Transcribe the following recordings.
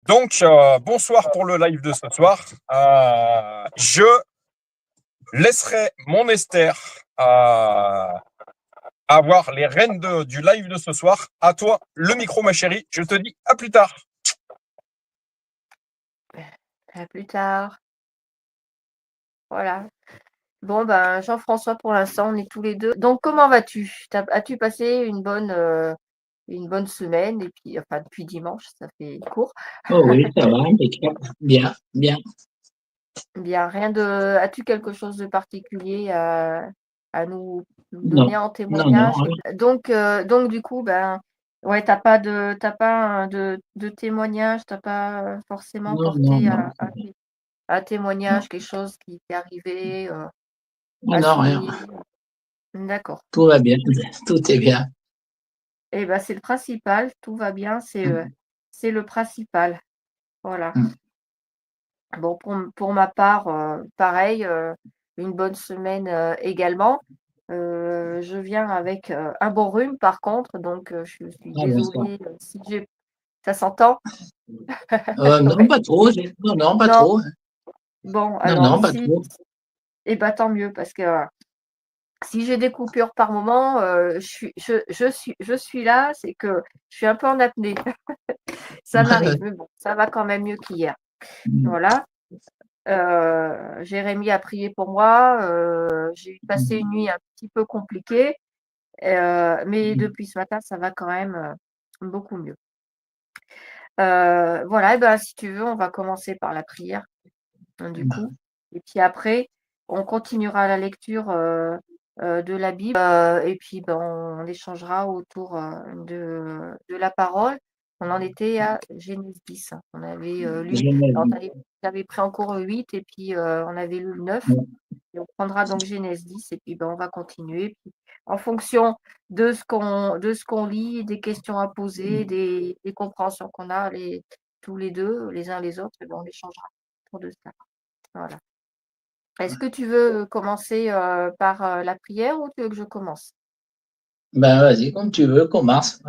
Donc, bonsoir pour le live de ce soir. Je laisserai mon Esther avoir les rênes du live de ce soir. À toi, le micro, ma chérie. Je te dis à plus tard. À plus tard. Voilà. Bon, ben, Jean-François, pour l'instant, on est tous les deux. Donc, comment vas-tu? As-tu passé une bonne semaine? Et puis, enfin, depuis dimanche, ça fait court. Oh oui, ça va, impeccable. Bien, bien. Bien, rien de. As-tu quelque chose de particulier à nous Non, donner en non, non. témoignage? Donc, du coup, ben, ouais, t'as pas de témoignage, t'as pas forcément Non, non, porté non. un témoignage, quelque chose qui t'est arrivé Non, à non, rien. souligner. D'accord. Tout va bien, tout est bien. Eh ben, c'est le principal, tout va bien, Mm, c'est le principal. Voilà. mm. Bon, pour ma part, pareil, une bonne semaine également. Je viens avec un bon rhume par contre, donc je suis Ah oui, ça. désolée si j'ai. Ça s'entend? Non, Ouais. pas trop. Non, non, pas Non, trop. bon, Non, alors non, pas si, trop. eh ben, tant mieux parce que si j'ai des coupures par moment, je suis là, c'est que je suis un peu en apnée. Ça m'arrive, mais bon, ça va quand même mieux qu'hier. Voilà. Jérémie a prié pour moi. J'ai passé une nuit un petit peu compliquée, mais depuis ce matin, ça va quand même beaucoup mieux. Voilà, et ben, si tu veux, on va commencer par la prière, du coup. Et puis après, on continuera la lecture de la Bible, et puis ben, on échangera autour de la parole. On en était à Genèse 10. On avait lu, alors tu avais pris en cours 8 et puis on avait lu le 9. Et on prendra donc Genèse 10 et puis ben, on va continuer. Puis, en fonction de ce qu'on lit, des questions à poser, des compréhensions qu'on a tous les deux, les uns les autres, et ben, on échangera autour de ça. Voilà. Est-ce que tu veux commencer par la prière ou tu veux que je commence? Ben, vas-y, comme tu veux, commence.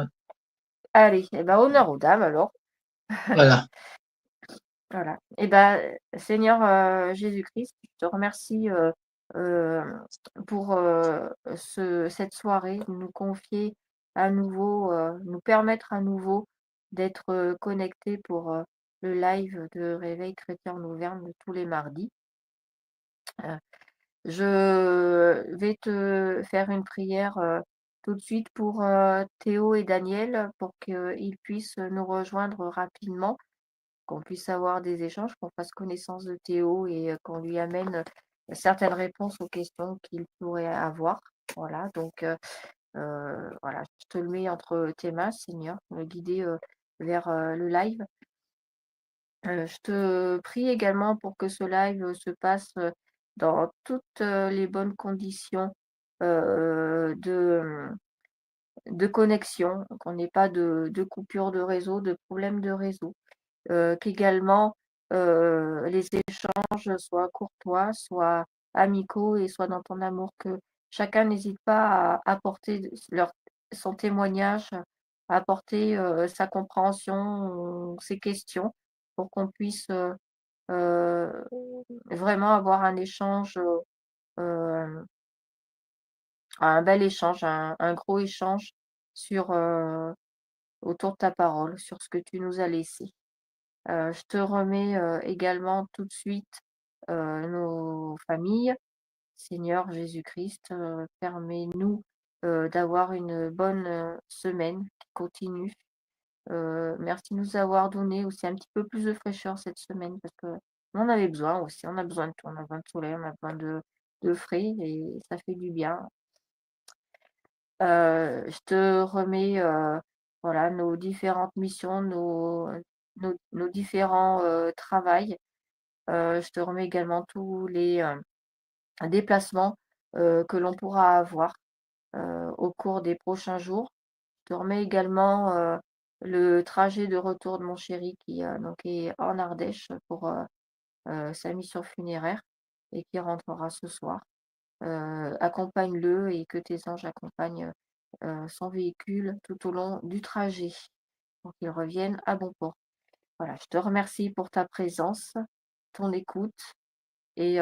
Allez, eh ben, honneur aux dames alors. Voilà. Voilà. Eh ben, Seigneur Jésus-Christ, je te remercie euh, pour cette soirée, de nous confier à nouveau, nous permettre à nouveau d'être connectés pour le live de Réveil Chrétien en Auvergne de tous les mardis. Euh, je vais te faire une prière tout de suite pour Théo et Daniel pour qu'ils puissent nous rejoindre rapidement, qu'on puisse avoir des échanges, qu'on fasse connaissance de Théo et qu'on lui amène certaines réponses aux questions qu'il pourrait avoir. Voilà, donc voilà, je te le mets entre tes mains, Seigneur, pour le guider vers le live. Je te prie également pour que ce live se passe dans toutes les bonnes conditions de connexion, qu'on n'ait pas de coupure de réseau, de problème de réseau. Qu'également les échanges soient courtois, soient amicaux et soient dans ton amour, que chacun n'hésite pas à apporter son témoignage, à apporter sa compréhension, ses questions, pour qu'on puisse euh, vraiment avoir un échange, euh, un bel échange, un gros échange sur, autour de ta parole, sur ce que tu nous as laissé. Je te remets également tout de suite nos familles. Seigneur Jésus-Christ, permets-nous d'avoir une bonne semaine qui continue. Merci de nous avoir donné aussi un petit peu plus de fraîcheur cette semaine parce que on en avait besoin aussi. On a besoin de tout. On a besoin de soleil, on a besoin de frais et ça fait du bien. Je te remets voilà, nos différentes missions, nos différents travails. Je te remets également tous les déplacements que l'on pourra avoir au cours des prochains jours. Je te remets également le trajet de retour de mon chéri qui donc est en Ardèche pour sa mission funéraire et qui rentrera ce soir. Accompagne-le et que tes anges accompagnent son véhicule tout au long du trajet pour qu'il revienne à bon port. Voilà, je te remercie pour ta présence, ton écoute et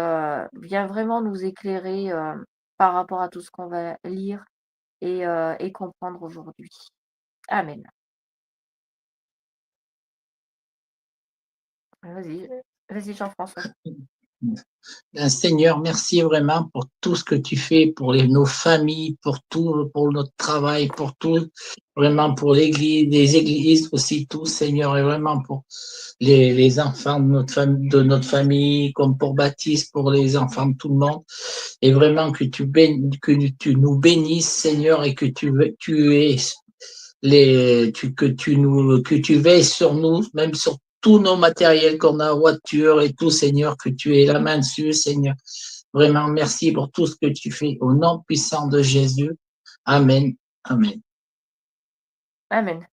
viens vraiment nous éclairer, par rapport à tout ce qu'on va lire et comprendre aujourd'hui. Amen. Vas-y, vas-y Jean-François. Seigneur, merci vraiment pour tout ce que tu fais pour nos familles, pour tout, pour notre travail, pour tout, vraiment pour l'église, les églises aussi, tout, Seigneur, et vraiment pour les enfants de notre famille, comme pour Baptiste, pour les enfants de tout le monde, et vraiment que tu nous bénisses, Seigneur, et que que tu veilles sur nous, même sur tous nos matériels qu'on a, voiture et tout, Seigneur, que tu aies la main dessus, Seigneur. Vraiment, merci pour tout ce que tu fais. Au nom puissant de Jésus. Amen. Amen. Amen.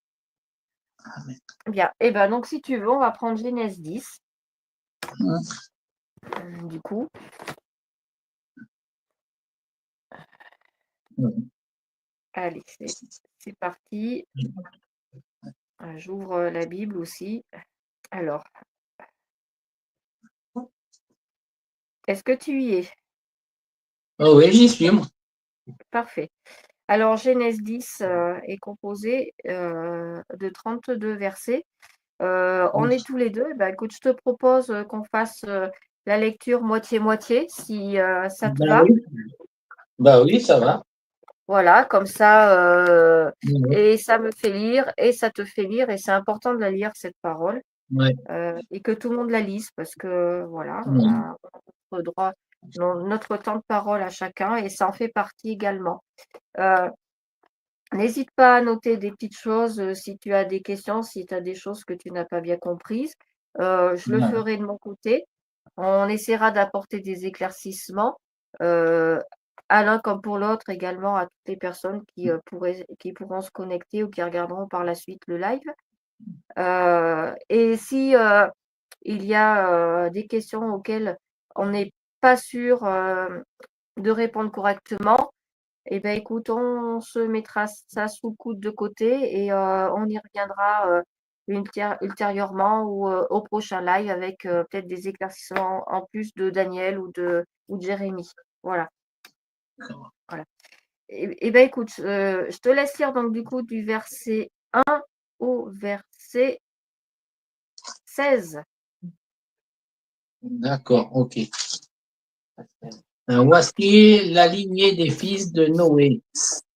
Amen. Bien. Et ben donc si tu veux, on va prendre Genèse 10. Du coup. Allez, c'est parti. J'ouvre la Bible aussi. Alors. Est-ce que tu y es? Oh oui, j'y suis, moi. Parfait. Alors, Genèse 10 est composé de 32 versets. On est tous les deux. Ben, écoute, je te propose qu'on fasse la lecture moitié-moitié, si ça te va. Oui. Bah oui, ça va. Voilà, comme ça, Oui. et ça me fait lire, et ça te fait lire, et c'est important de la lire, cette parole, Ouais. et que tout le monde la lise, parce que voilà, on Oui. a notre droit, notre temps de parole à chacun, et ça en fait partie également. N'hésite pas à noter des petites choses si tu as des questions, si tu as des choses que tu n'as pas bien comprises. Je le ferai de mon côté. On essaiera d'apporter des éclaircissements, à l'un comme pour l'autre, également à toutes les personnes qui pourront se connecter ou qui regarderont par la suite le live. Et si il y a des questions auxquelles on n'est pas sûr de répondre correctement, eh bien, écoute, on se mettra ça sous le coude de côté et on y reviendra ultérieurement ou au prochain live avec peut-être des éclaircissements en plus de Daniel ou de Jérémie. Voilà. Voilà. Et bien, écoute, je te laisse lire donc du coup du verset 1 au verset 16. D'accord, ok. Voici la lignée des fils de Noé.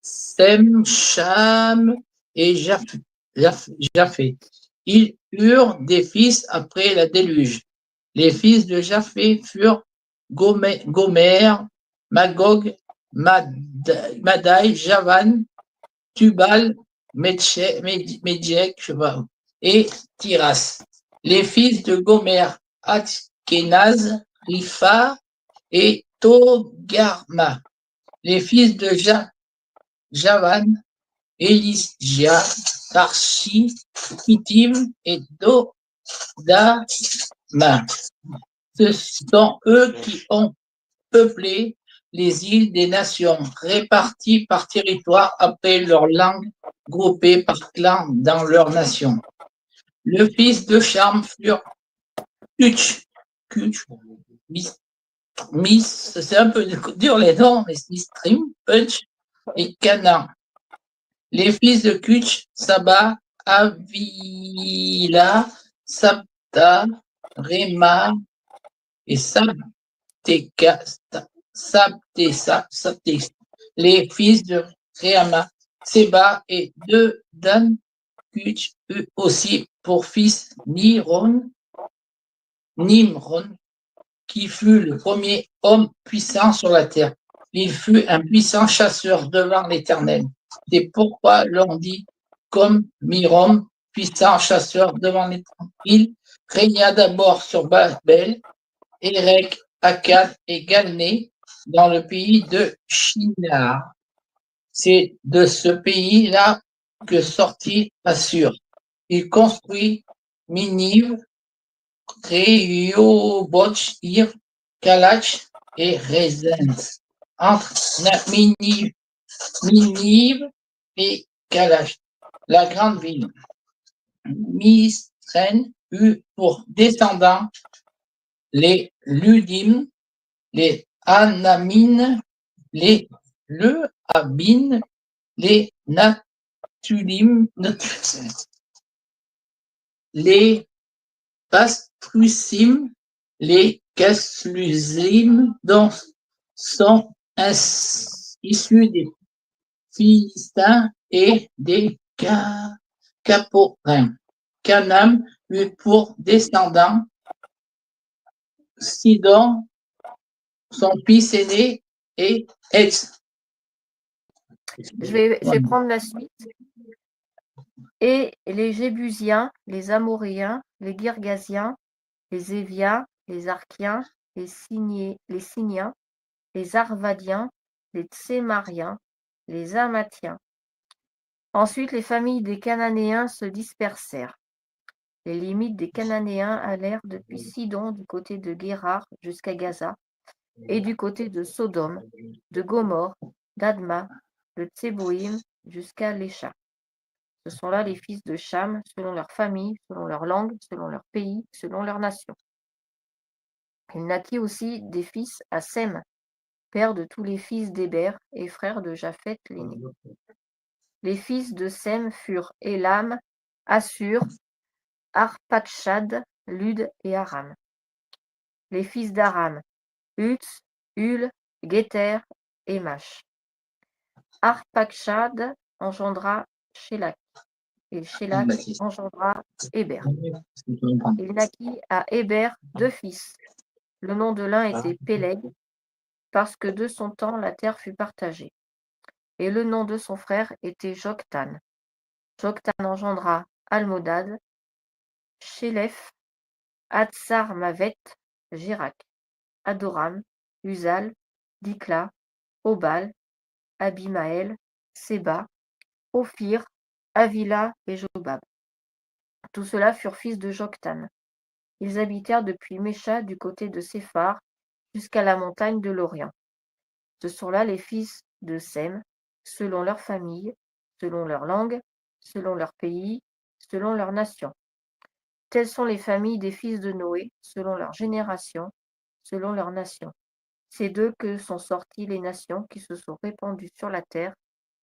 Sem, Cham et Japheth. Ils eurent des fils après la déluge. Les fils de Japheth furent Gomer, Magog, Madai, Javan, Tubal, Medjek et Tiras. Les fils de Gomer, Ashkenaz, Ripha et Togarma. Les fils de Javan, Elishja, Tarshi, Kittim et Dodama. Ce sont eux qui ont peuplé les îles des nations, réparties par territoire après leur langue, groupées par clan dans leur nation. Le fils de Cham furent Kuch, c'est un peu dur les noms, mais Mistrim, Punch et Canaan. Les fils de Kuch, Saba, Avila, Sabta, Rema et Sabtesa. Les fils de Réama, Seba et de Dan Kuch, eux aussi pour fils Nimron, qui fut le premier homme puissant sur la terre. Il fut un puissant chasseur devant l'Éternel. C'est pourquoi l'on dit comme Mirom, puissant chasseur devant l'Éternel. Il régna d'abord sur Babel, Érec, Akkad et Galné dans le pays de Shinar. C'est de ce pays-là que sortit Assur. Il construit Ninive, Rehoboth, Ir, Kalach et Rezens, entre Ninive et Kalach, la grande ville. Reine eut pour descendants les Ludim, les Anamines, les Lehabines, les Natulim, les Pastrusim, les Caslusim, dont sont issus des Philistins et des Caporins. Canaan eut pour descendant Sidon, son fils aîné, et Hetz. Je vais prendre la suite. Et les Jébusiens, les Amoréens, les Girgasiens, les Éviens, les Archiens, les Siniens, les Arvadiens, les Tsémariens, les Amathiens. Ensuite, les familles des Cananéens se dispersèrent. Les limites des Cananéens allèrent depuis Sidon du côté de Guérar jusqu'à Gaza, et du côté de Sodome, de Gomorre, d'Adma, de Tseboïm jusqu'à Lécha. Ce sont là les fils de Cham, selon leur famille, selon leur langue, selon leur pays, selon leur nation. Il naquit aussi des fils à Sem, père de tous les fils d'Héber et frère de Japheth l'aîné. Les fils de Sem furent Élam, Assur, Arpachshad, Lud et Aram. Les fils d'Aram, Uts, Hul, Géter et Mash. Arpachshad engendra Shélak, et Shélak engendra Héber. Il naquit à Héber 2 fils. Le nom de l'un était Péleg, parce que de son temps la terre fut partagée. Et le nom de son frère était Joktan. Joktan engendra Almodad, Shélef, Hatsar-Mavet, Jirak, Adoram, Uzal, Dikla, Obal, Abimaël, Séba, Ophir, Avila et Jobab. Tous ceux-là furent fils de Joktan. Ils habitèrent depuis Mécha du côté de Séphar jusqu'à la montagne de l'Orient. Ce sont là les fils de Sem, selon leur famille, selon leur langue, selon leur pays, selon leur nation. Telles sont les familles des fils de Noé, selon leur génération, selon leur nation. C'est d'eux que sont sorties les nations qui se sont répandues sur la terre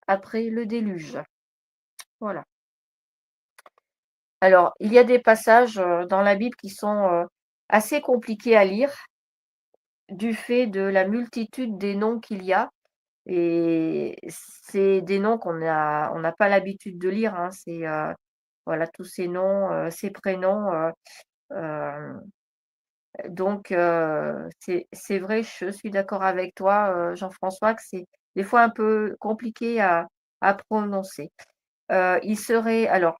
après le déluge. Voilà. Alors, il y a des passages dans la Bible qui sont assez compliqués à lire du fait de la multitude des noms qu'il y a. Et c'est des noms on n'a pas l'habitude de lire, hein. C'est voilà, tous ces noms, ces prénoms. Donc, c'est vrai, je suis d'accord avec toi, Jean-François, que c'est des fois un peu compliqué à prononcer. Il serait alors,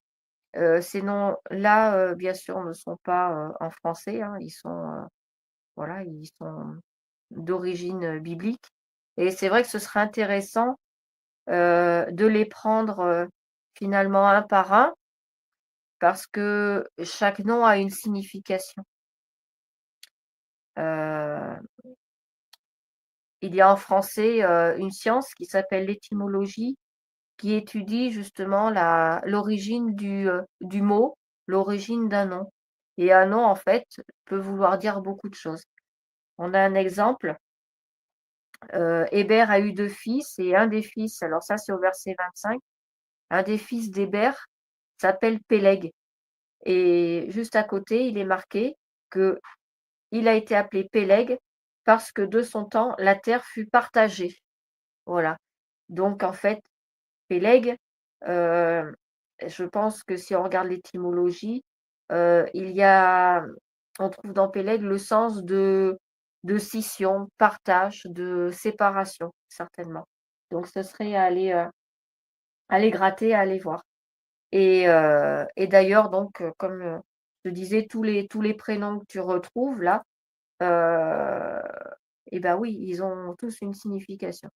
ces noms-là, bien sûr, ne sont pas en français, hein. Ils sont voilà, ils sont d'origine biblique. Et c'est vrai que ce serait intéressant de les prendre finalement un par un, parce que chaque nom a une signification. Euh, il y a en français une science qui s'appelle l'étymologie, qui étudie justement l'origine du mot, l'origine d'un nom. Et un nom, en fait, peut vouloir dire beaucoup de choses. On a un exemple. Héber a eu 2 fils, et un des fils, alors ça c'est au verset 25, un des fils d'Héber s'appelle Péleg. Et juste à côté, il est marqué qu'il a été appelé Péleg parce que de son temps, la terre fut partagée. Voilà. Donc en fait, Péleg, je pense que si on regarde l'étymologie, on trouve dans Péleg le sens de scission, partage, de séparation, certainement. Donc ce serait à aller gratter, à aller voir. Et d'ailleurs, donc, comme je disais, tous les prénoms que tu retrouves là, et ben oui, ils ont tous une signification.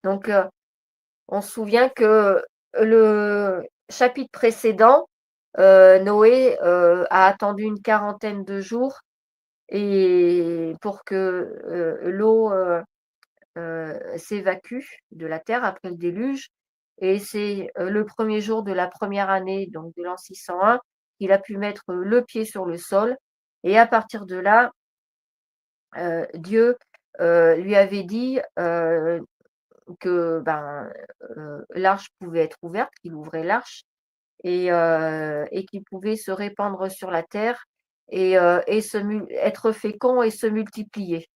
Donc, on se souvient que le chapitre précédent, Noé a attendu une quarantaine de jours et pour que l'eau s'évacue de la terre après le déluge. Et c'est le premier jour de la première année, donc de l'an 601, qu'il a pu mettre le pied sur le sol. Et à partir de là, Dieu lui avait dit que l'arche pouvait être ouverte, qu'il ouvrait l'arche et qu'il pouvait se répandre sur la terre et être fécond et se multiplier.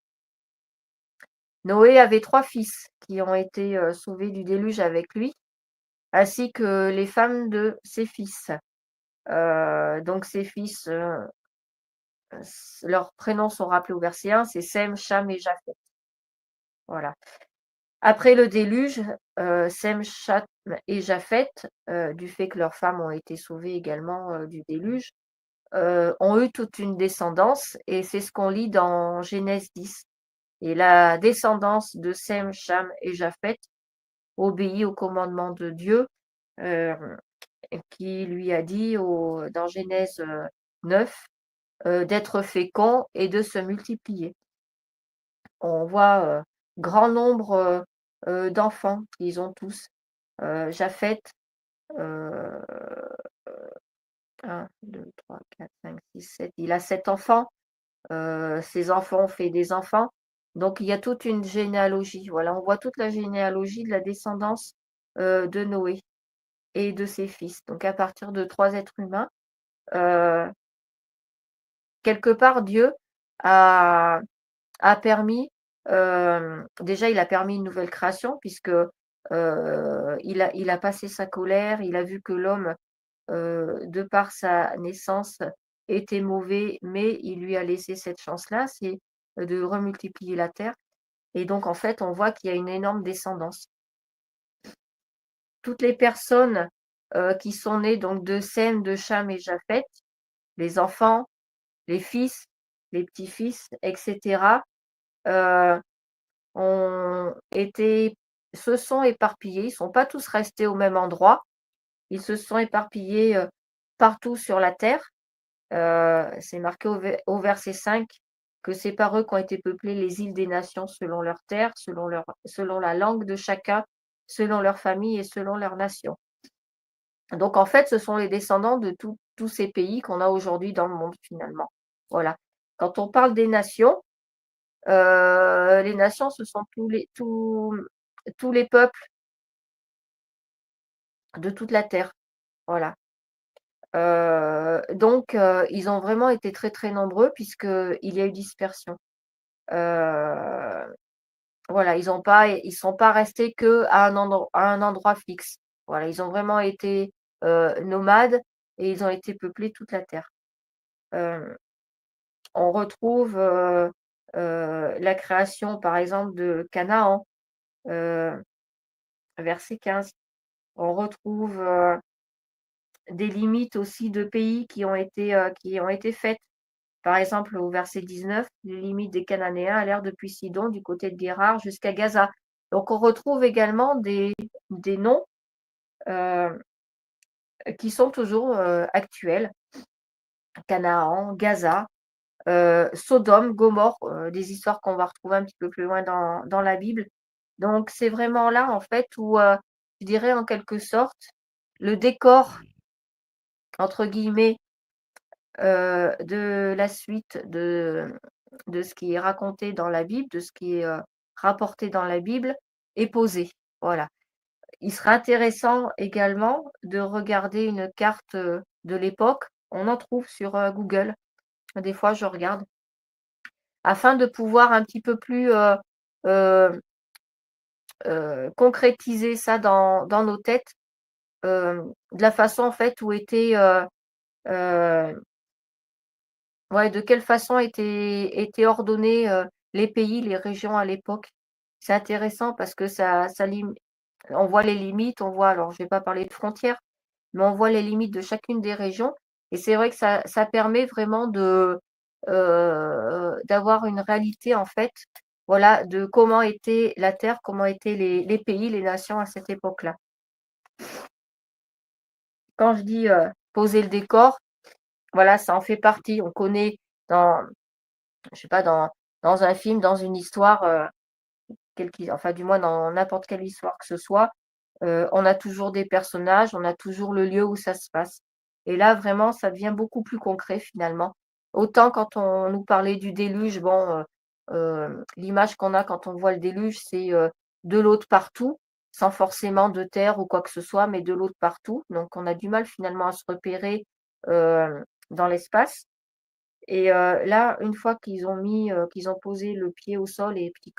Noé avait 3 fils qui ont été sauvés du déluge avec lui, ainsi que les femmes de ses fils. Donc ses fils, leurs prénoms sont rappelés au verset 1, c'est Sem, Cham et Japheth. Voilà. Après le déluge, Sem, Cham et Japheth, du fait que leurs femmes ont été sauvées également du déluge, ont eu toute une descendance, et c'est ce qu'on lit dans Genèse 10. Et la descendance de Sem, Cham et Japheth obéit au commandement de Dieu, qui lui a dit dans Genèse 9 d'être fécond et de se multiplier. On voit grand nombre d'enfants qu'ils ont tous. Japheth, 1, 2, 3, 4, 5, 6, 7. Il a 7 enfants. Ses enfants ont fait des enfants. Donc il y a toute une généalogie. Voilà, on voit toute la généalogie de la descendance de Noé et de ses fils. Donc à partir de 3 êtres humains, quelque part Dieu a permis, déjà il a permis une nouvelle création puisque il a passé sa colère, il a vu que l'homme, de par sa naissance, était mauvais, mais il lui a laissé cette chance-là, c'est de remultiplier la terre. Et donc en fait, on voit qu'il y a une énorme descendance. Toutes les personnes qui sont nées donc de Sem, de Cham et Japheth, les enfants, les fils, les petits-fils, etc., se sont éparpillés. Ils ne sont pas tous restés au même endroit. Ils se sont éparpillés partout sur la terre. C'est marqué au verset 5 que c'est par eux qu'ont été peuplées les îles des nations selon leur terre, selon la langue de chacun, selon leur famille et selon leur nation. Donc en fait, ce sont les descendants de tous ces pays qu'on a aujourd'hui dans le monde finalement. Voilà. Quand on parle des nations, les nations, ce sont tous les peuples de toute la terre. Voilà. Donc, ils ont vraiment été très très nombreux puisqu'il y a eu dispersion. Voilà, ils sont pas restés qu'à un endroit fixe. Voilà, ils ont vraiment été nomades et ils ont été peuplés toute la terre. On retrouve la création, par exemple, de Canaan, verset 15. On retrouve des limites aussi de pays qui ont été faites. Par exemple, au verset 19, les limites des Cananéens allèrent depuis Sidon, du côté de Guérar, jusqu'à Gaza. Donc, on retrouve également des noms qui sont toujours actuels. Canaan, Gaza, Sodome, Gomorrhe, des histoires qu'on va retrouver un petit peu plus loin dans la Bible. Donc, c'est vraiment là, en fait, où je dirais en quelque sorte, le décor, entre guillemets, de la suite de ce qui est raconté dans la Bible, de ce qui est rapporté dans la Bible, est posé. Voilà. Il serait intéressant également de regarder une carte de l'époque. On en trouve sur Google. Des fois, je regarde. Afin de pouvoir un petit peu plus concrétiser ça dans nos têtes, de la façon en fait où était de quelle façon étaient ordonnés les pays, les régions à l'époque. C'est intéressant parce que on voit les limites, alors je vais pas parler de frontières, mais on voit les limites de chacune des régions. Et c'est vrai que ça permet vraiment d'avoir une réalité en fait, voilà, de comment était la terre, comment étaient les pays, les nations à cette époque-là. Quand je dis poser le décor, voilà, ça en fait partie. On connaît je sais pas, dans un film, dans une histoire, enfin du moins dans n'importe quelle histoire que ce soit, on a toujours des personnages, on a toujours le lieu où ça se passe. Et là, vraiment, ça devient beaucoup plus concret finalement. Autant quand on nous parlait du déluge, bon, l'image qu'on a quand on voit le déluge, c'est de l'eau de partout, sans forcément de terre ou quoi que ce soit, mais de l'eau de partout. Donc on a du mal finalement à se repérer dans l'espace. Et là, une fois qu'ils ont posé le pied au sol et puis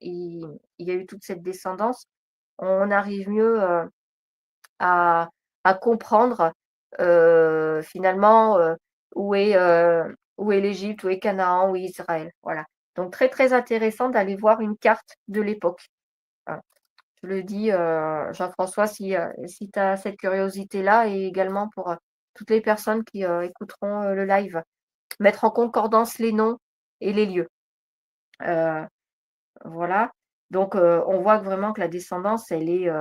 il y a eu toute cette descendance, on arrive mieux à comprendre finalement où est l'Égypte, où est Canaan, où est Israël. Voilà. Donc très très intéressant d'aller voir une carte de l'époque. Voilà. Je le dis, Jean-François, si tu as cette curiosité-là, et également pour toutes les personnes qui écouteront le live, mettre en concordance les noms et les lieux. Voilà. Donc on voit vraiment que la descendance, elle est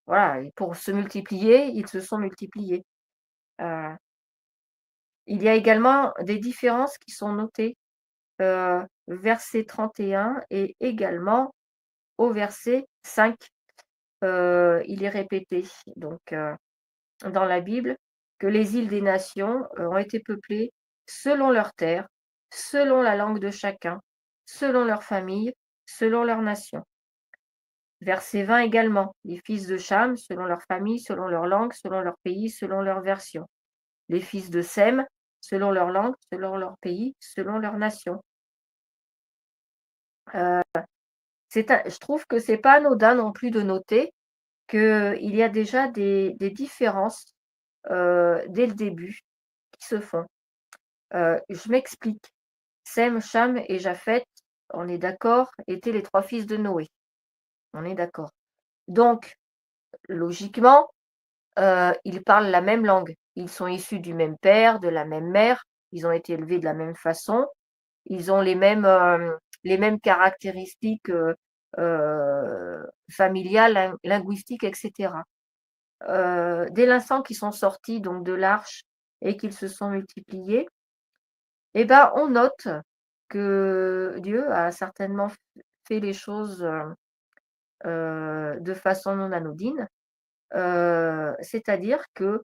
voilà, et pour se multiplier, ils se sont multipliés. Euh, il y a également des différences qui sont notées verset 31 et également au verset 5. Il est répété donc dans la Bible que les îles des nations ont été peuplées selon leurs terres, selon la langue de chacun, selon leur famille, selon leur nation. Verset 20 également, les fils de Cham, selon leur famille, selon leur langue, selon leur pays, selon leur version. Les fils de Sem, selon leur langue, selon leur pays, selon leur nation. Je trouve que c'est pas anodin non plus de noter qu'il y a déjà des différences dès le début qui se font. Je m'explique. Sem, Cham et Japheth, on est d'accord, étaient les 3 fils de Noé. On est d'accord. Donc, logiquement, ils parlent la même langue. Ils sont issus du même père, de la même mère. Ils ont été élevés de la même façon. Ils ont les mêmes caractéristiques familiales, linguistiques, etc. Dès l'instant qu'ils sont sortis donc de l'arche et qu'ils se sont multipliés, eh ben, on note que Dieu a certainement fait les choses de façon non anodine. C'est-à-dire que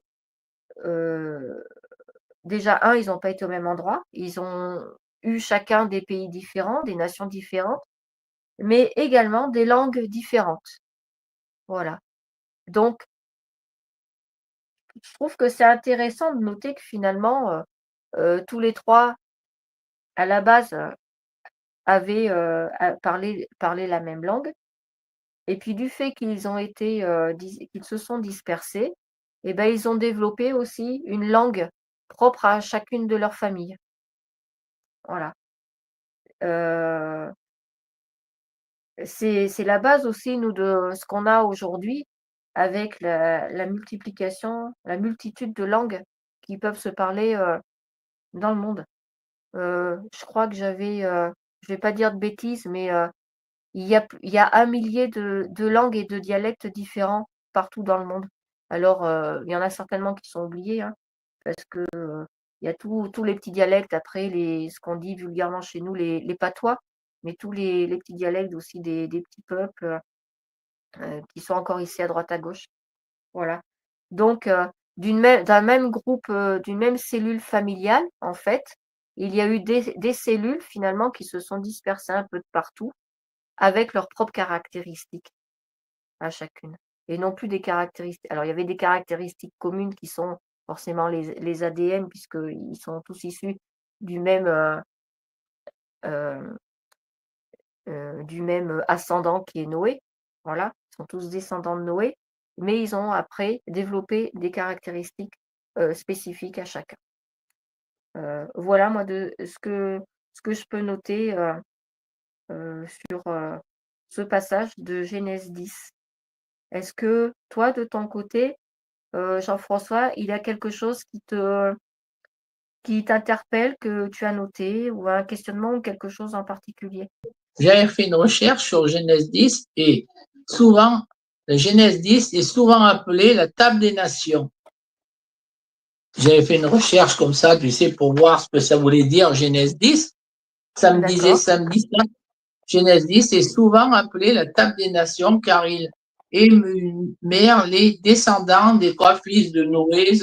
déjà, ils n'ont pas été au même endroit. Ils ont eu chacun des pays différents, des nations différentes, mais également des langues différentes. Voilà. Donc, je trouve que c'est intéressant de noter que finalement, tous les 3, à la base, avaient parlé la même langue. Et puis du fait qu'ils ont été, qu'ils se sont dispersés, eh ben, ils ont développé aussi une langue propre à chacune de leurs familles. Voilà. C'est la base aussi, nous, de ce qu'on a aujourd'hui avec la multiplication, la multitude de langues qui peuvent se parler dans le monde. Je crois que je vais pas dire de bêtises, mais il y a 1 millier de langues et de dialectes différents partout dans le monde. Alors, il y en a certainement qui sont oubliés, hein, parce que il y a tous les petits dialectes, après ce qu'on dit vulgairement chez nous, les patois, mais tous les petits dialectes aussi des petits peuples qui sont encore ici à droite à gauche. Voilà. Donc, d'un même groupe, d'une même cellule familiale, en fait, il y a eu des cellules finalement qui se sont dispersées un peu de partout avec leurs propres caractéristiques à chacune. Et non plus des caractéristiques. Alors, il y avait des caractéristiques communes qui sont forcément les ADN, puisqu'ils sont tous issus du même, ascendant qui est Noé. Voilà, ils sont tous descendants de Noé, mais ils ont après développé des caractéristiques spécifiques à chacun. Voilà, moi, de ce que je peux noter sur ce passage de Genèse 10. Est-ce que toi, de ton côté, Jean-François, il y a quelque chose qui t'interpelle, que tu as noté, ou un questionnement ou quelque chose en particulier? J'avais fait une recherche sur Genèse 10 et souvent, la Genèse 10 est souvent appelée la table des nations. J'avais fait une recherche comme ça, tu sais, pour voir ce que ça voulait dire Genèse 10. Ça me disait ça. Genèse 10 est souvent appelée la table des nations car il énumère les descendants des 3 fils de Noé.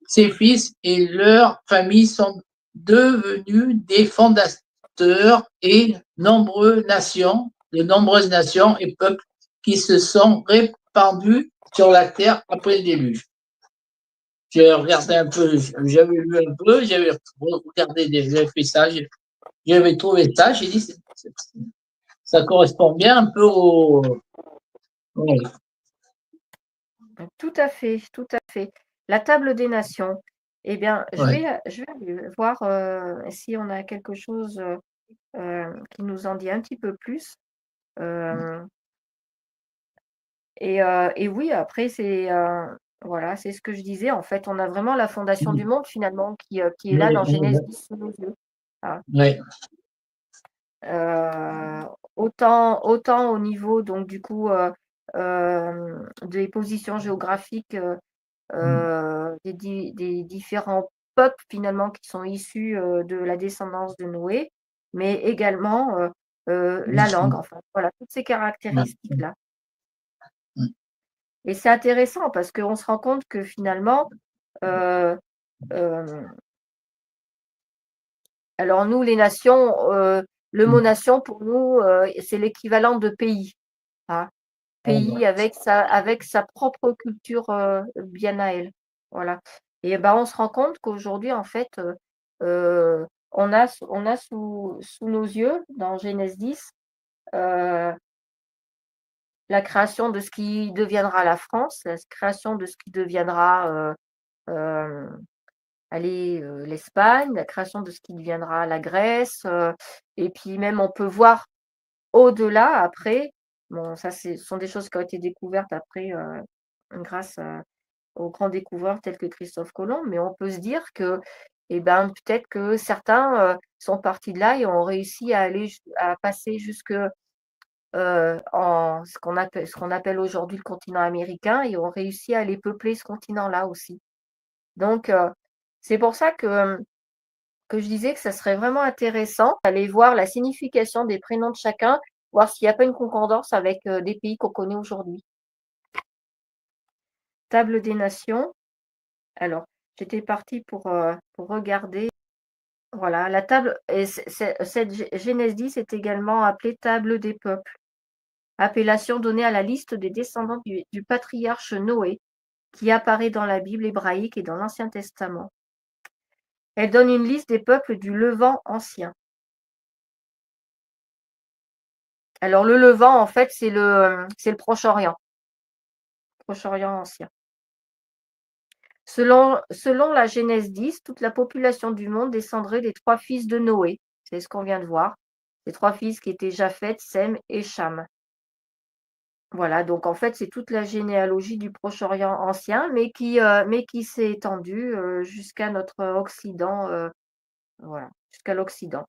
Ses fils et leurs familles sont devenus des fondateurs et de nombreuses nations et peuples qui se sont répandus sur la terre après le déluge. J'ai regardé un peu, j'avais lu un peu, j'avais regardé, j'avais fait ça, j'avais trouvé ça, j'ai dit, ça correspond bien un peu au. Ouais. Tout à fait, tout à fait. La table des nations. Eh bien, je Ouais. vais aller voir si on a quelque chose qui nous en dit un petit peu plus. Et oui, après, voilà, c'est ce que je disais. En fait, on a vraiment la fondation du monde finalement qui est là dans Genèse 10 sous nos yeux. Hein. Ouais. Autant au niveau donc du coup des positions géographiques des différents peuples finalement qui sont issus de la descendance de Noé, mais également la langue, enfin voilà, toutes ces caractéristiques-là. Et c'est intéressant parce qu'on se rend compte que finalement, euh, alors nous les nations, le mot nation pour nous, c'est l'équivalent de pays. Hein. Pays avec sa propre culture bien à elle. Voilà. Et ben, on se rend compte qu'aujourd'hui, en fait, on a sous nos yeux, dans Genèse 10, la création de ce qui deviendra la France, la création de ce qui deviendra l'Espagne, la création de ce qui deviendra la Grèce, et puis même on peut voir au-delà après. Bon, ça, ce sont des choses qui ont été découvertes après grâce aux grands découvreurs tels que Christophe Colomb, mais on peut se dire que eh ben, peut-être que certains sont partis de là et ont réussi à passer jusque en ce qu'on appelle aujourd'hui le continent américain et ont réussi à aller peupler ce continent-là aussi. Donc, c'est pour ça que je disais que ça serait vraiment intéressant d'aller voir la signification des prénoms de chacun, voir s'il n'y a pas une concordance avec des pays qu'on connaît aujourd'hui. Table des nations. Alors, j'étais partie pour regarder. Voilà, la table, et cette Genèse 10 est également appelée table des peuples, appellation donnée à la liste des descendants du patriarche Noé, qui apparaît dans la Bible hébraïque et dans l'Ancien Testament. Elle donne une liste des peuples du Levant ancien. Alors, le Levant, en fait, c'est le Proche-Orient. Proche-Orient ancien. Selon la Genèse 10, toute la population du monde descendrait des 3 fils de Noé. C'est ce qu'on vient de voir. Les 3 fils qui étaient Japheth, Sem et Cham. Voilà, donc en fait, c'est toute la généalogie du Proche-Orient ancien, mais qui s'est étendue jusqu'à notre Occident, voilà, jusqu'à l'Occident.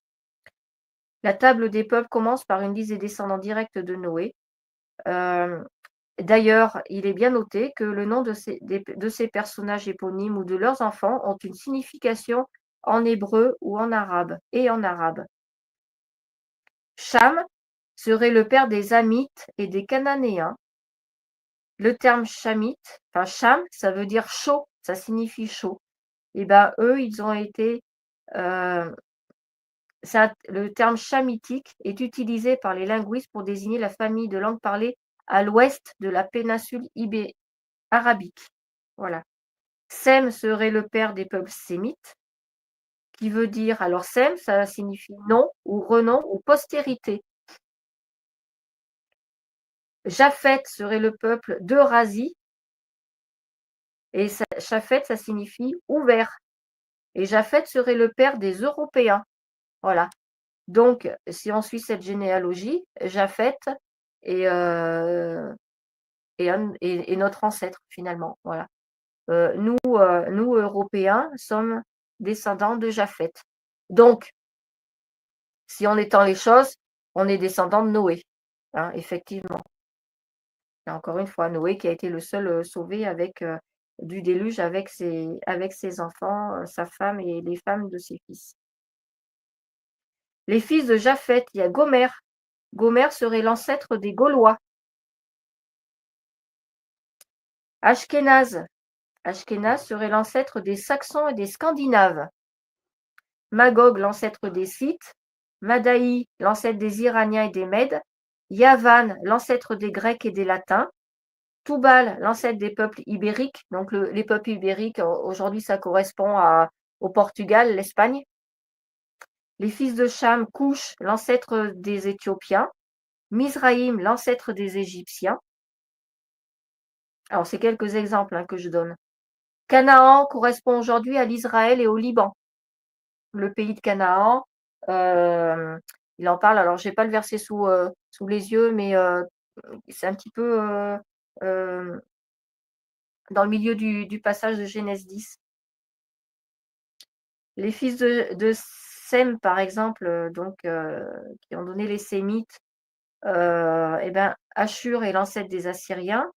La table des peuples commence par une liste des descendants directs de Noé. D'ailleurs, il est bien noté que le nom de ces personnages éponymes ou de leurs enfants ont une signification en hébreu ou en arabe, et en arabe. Cham serait le père des Hamites et des Cananéens. Le terme chamite, enfin Cham, ça veut dire chaud, ça signifie chaud. Et ben eux, ils ont été. Le terme chamitique est utilisé par les linguistes pour désigner la famille de langues parlées à l'ouest de la péninsule arabique. Voilà. Sem serait le père des peuples sémites, qui veut dire, alors Sem, ça signifie nom ou renom ou postérité. Japheth serait le peuple d'Eurasie, et Japheth, ça signifie ouvert. Et Japheth serait le père des Européens. Voilà. Donc, si on suit cette généalogie, Japheth est notre ancêtre, finalement. Voilà. Nous, Européens, sommes descendants de Japheth. Donc, si on étend les choses, on est descendants de Noé, hein, effectivement. Et encore une fois, Noé qui a été le seul sauvé du déluge avec ses enfants, sa femme et les femmes de ses fils. Les fils de Japheth, il y a Gomer. Gomer serait l'ancêtre des Gaulois. Ashkénaze. Ashkénaze serait l'ancêtre des Saxons et des Scandinaves. Magog, l'ancêtre des Scythes. Madaï, l'ancêtre des Iraniens et des Mèdes. Yavan, l'ancêtre des Grecs et des Latins. Toubal, l'ancêtre des peuples ibériques. Donc les peuples ibériques, aujourd'hui, ça correspond au Portugal, l'Espagne. Les fils de Cham, Couche, l'ancêtre des Éthiopiens. Mizraïm, l'ancêtre des Égyptiens. Alors, c'est quelques exemples que je donne. Canaan correspond aujourd'hui à l'Israël et au Liban. Le pays de Canaan, il en parle. Alors, je n'ai pas le verset sous les yeux, mais c'est un petit peu dans le milieu du passage de Genèse 10. Les fils de Sem, par exemple, qui ont donné les Sémites, Ashur est l'ancêtre des Assyriens.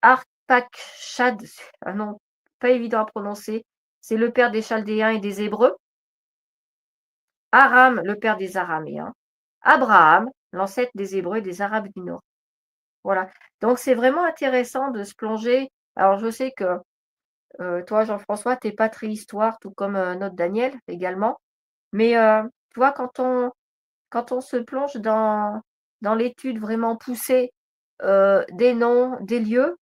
Arpachshad, un nom pas évident à prononcer, c'est le père des Chaldéens et des Hébreux. Aram, le père des Araméens. Abraham, l'ancêtre des Hébreux et des Arabes du Nord. Voilà. Donc c'est vraiment intéressant de se plonger. Alors je sais que toi, Jean-François, tu n'es pas très histoire, tout comme notre Daniel également. Mais tu vois, quand on se plonge dans l'étude vraiment poussée des noms, des lieux,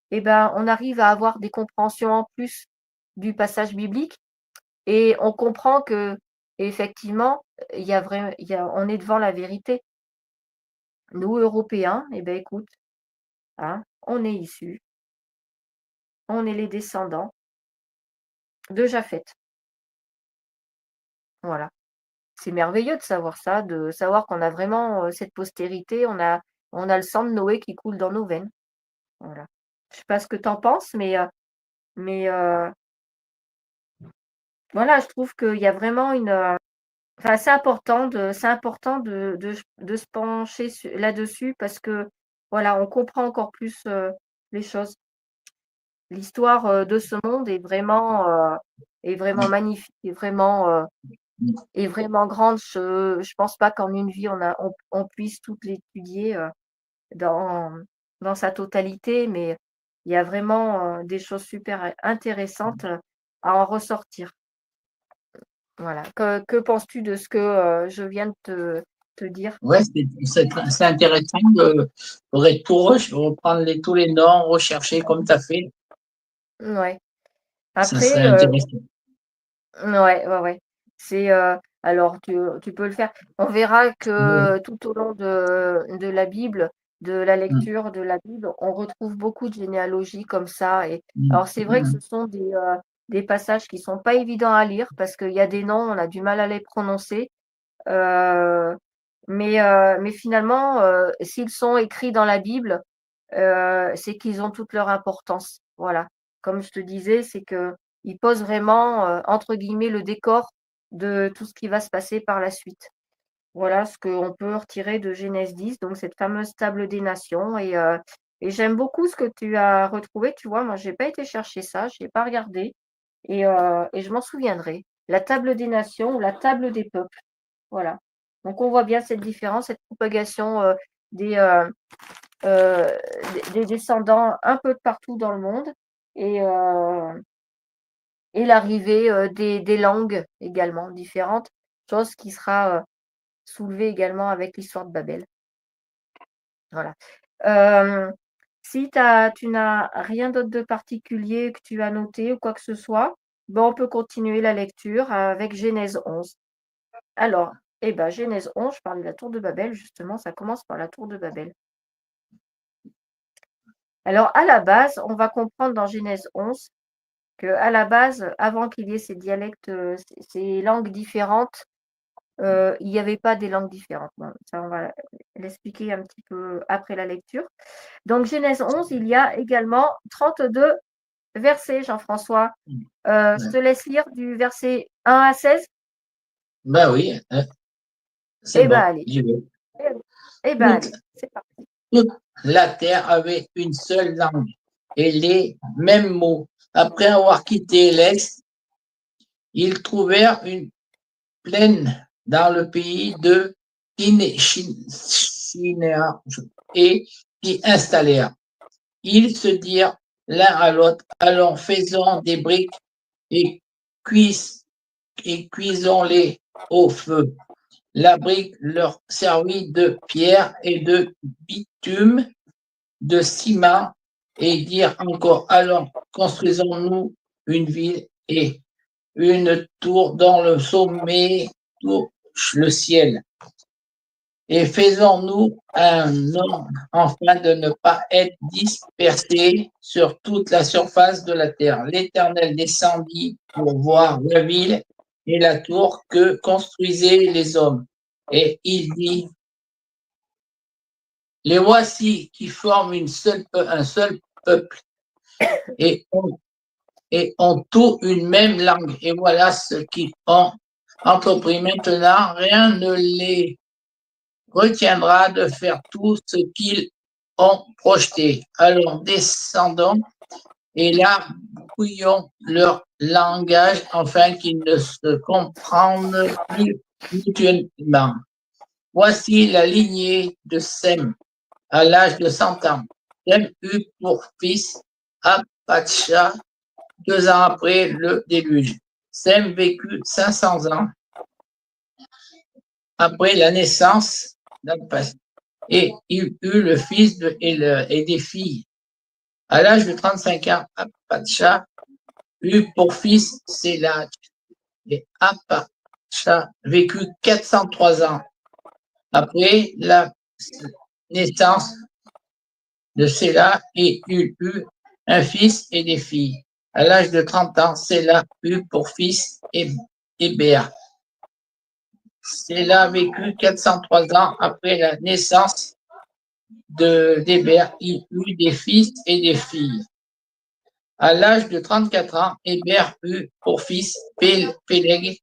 on arrive à avoir des compréhensions en plus du passage biblique et on comprend que effectivement, on est devant la vérité. Nous, Européens, écoute, hein, on est issus, on est les descendants de Japhet. Voilà. C'est merveilleux de savoir ça, de savoir qu'on a vraiment cette postérité, on a le sang de Noé qui coule dans nos veines. Voilà. Je sais pas ce que tu en penses, mais voilà, je trouve qu'il y a vraiment enfin, c'est important de se pencher là-dessus parce que voilà, on comprend encore plus les choses. L'histoire de ce monde est vraiment magnifique, est vraiment grande. Je pense pas qu'en une vie on puisse tout l'étudier dans sa totalité, mais il y a vraiment des choses super intéressantes à en ressortir. Voilà. Que penses-tu de ce que je viens de te dire? Ouais, c'est intéressant de reprendre tous les noms, rechercher comme tu as fait. Ouais. Ça serait Après, intéressant. ouais. C'est alors tu peux le faire. On verra que tout au long de la Bible, de la lecture de la Bible, on retrouve beaucoup de généalogies comme ça. Et alors c'est vrai que ce sont des passages qui sont pas évidents à lire parce qu'il y a des noms, on a du mal à les prononcer. Mais finalement, s'ils sont écrits dans la Bible, c'est qu'ils ont toute leur importance. Voilà. Comme je te disais, c'est qu'ils posent vraiment, entre guillemets, le décor de tout ce qui va se passer par la suite. Voilà ce qu'on peut retirer de Genèse 10, donc cette fameuse table des nations. Et j'aime beaucoup ce que tu as retrouvé. Tu vois, moi, j'ai pas été chercher ça, je n'ai pas regardé. Et je m'en souviendrai. La table des nations ou la table des peuples. Voilà. Donc on voit bien cette différence, cette propagation des descendants un peu de partout dans le monde et l'arrivée des langues également différentes, chose qui sera soulevée également avec l'histoire de Babel. Voilà. Si tu n'as rien d'autre de particulier que tu as noté ou quoi que ce soit, on peut continuer la lecture avec Genèse 11. Alors, Genèse 11, je parlais de la tour de Babel, justement, ça commence par la tour de Babel. Alors, à la base, on va comprendre dans Genèse 11 qu'à la base, avant qu'il y ait ces dialectes, ces langues différentes, il n'y avait pas des langues différentes. Bon, ça, on va l'expliquer un petit peu après la lecture. Donc, Genèse 11, il y a également 32 versets, Jean-François. Je te laisse lire du verset 1 à 16. Ben oui, c'est bon, allez. j'y vais. Allez, c'est parti. Toute la terre avait une seule langue et les mêmes mots. Après avoir quitté l'Est, ils trouvèrent une plaine dans le pays de Kinéchinéa et s'y installèrent. Ils se dirent, l'un à l'autre. Alors faisons des briques et cuisons-les au feu. La brique leur servit de pierre et de bitume, de ciment, et dirent encore, allons, construisons-nous une ville et une tour dont le sommet touche le ciel. Et faisons-nous un nom afin de ne pas être dispersés sur toute la surface de la terre. L'Éternel descendit pour voir la ville et la tour que construisaient les hommes. Et il dit, les voici qui forment un seul peuple et ont tous une même langue. Et voilà ce qu'ils ont entrepris. Maintenant, rien ne les retiendra de faire tout ce qu'ils ont projeté. Alors descendons et là brouillons leur langage afin qu'ils ne se comprennent plus mutuellement. Voici la lignée de Sem à l'âge de 100 ans. Sem eut pour fils Apatcha 2 ans après le déluge. Sem vécut 500 ans après la naissance d'Apatcha. Et il eut le fils et des filles. À l'âge de 35 ans, Apatcha eut pour fils Sélach. Et Apatcha vécut 403 ans après la naissance de Séla et il eut un fils et des filles. À l'âge de 30 ans, Séla eut pour fils Héber. Séla vécut 403 ans après la naissance d'Héber. Il eut des fils et des filles. À l'âge de 34 ans, Héber eut pour fils Péleg.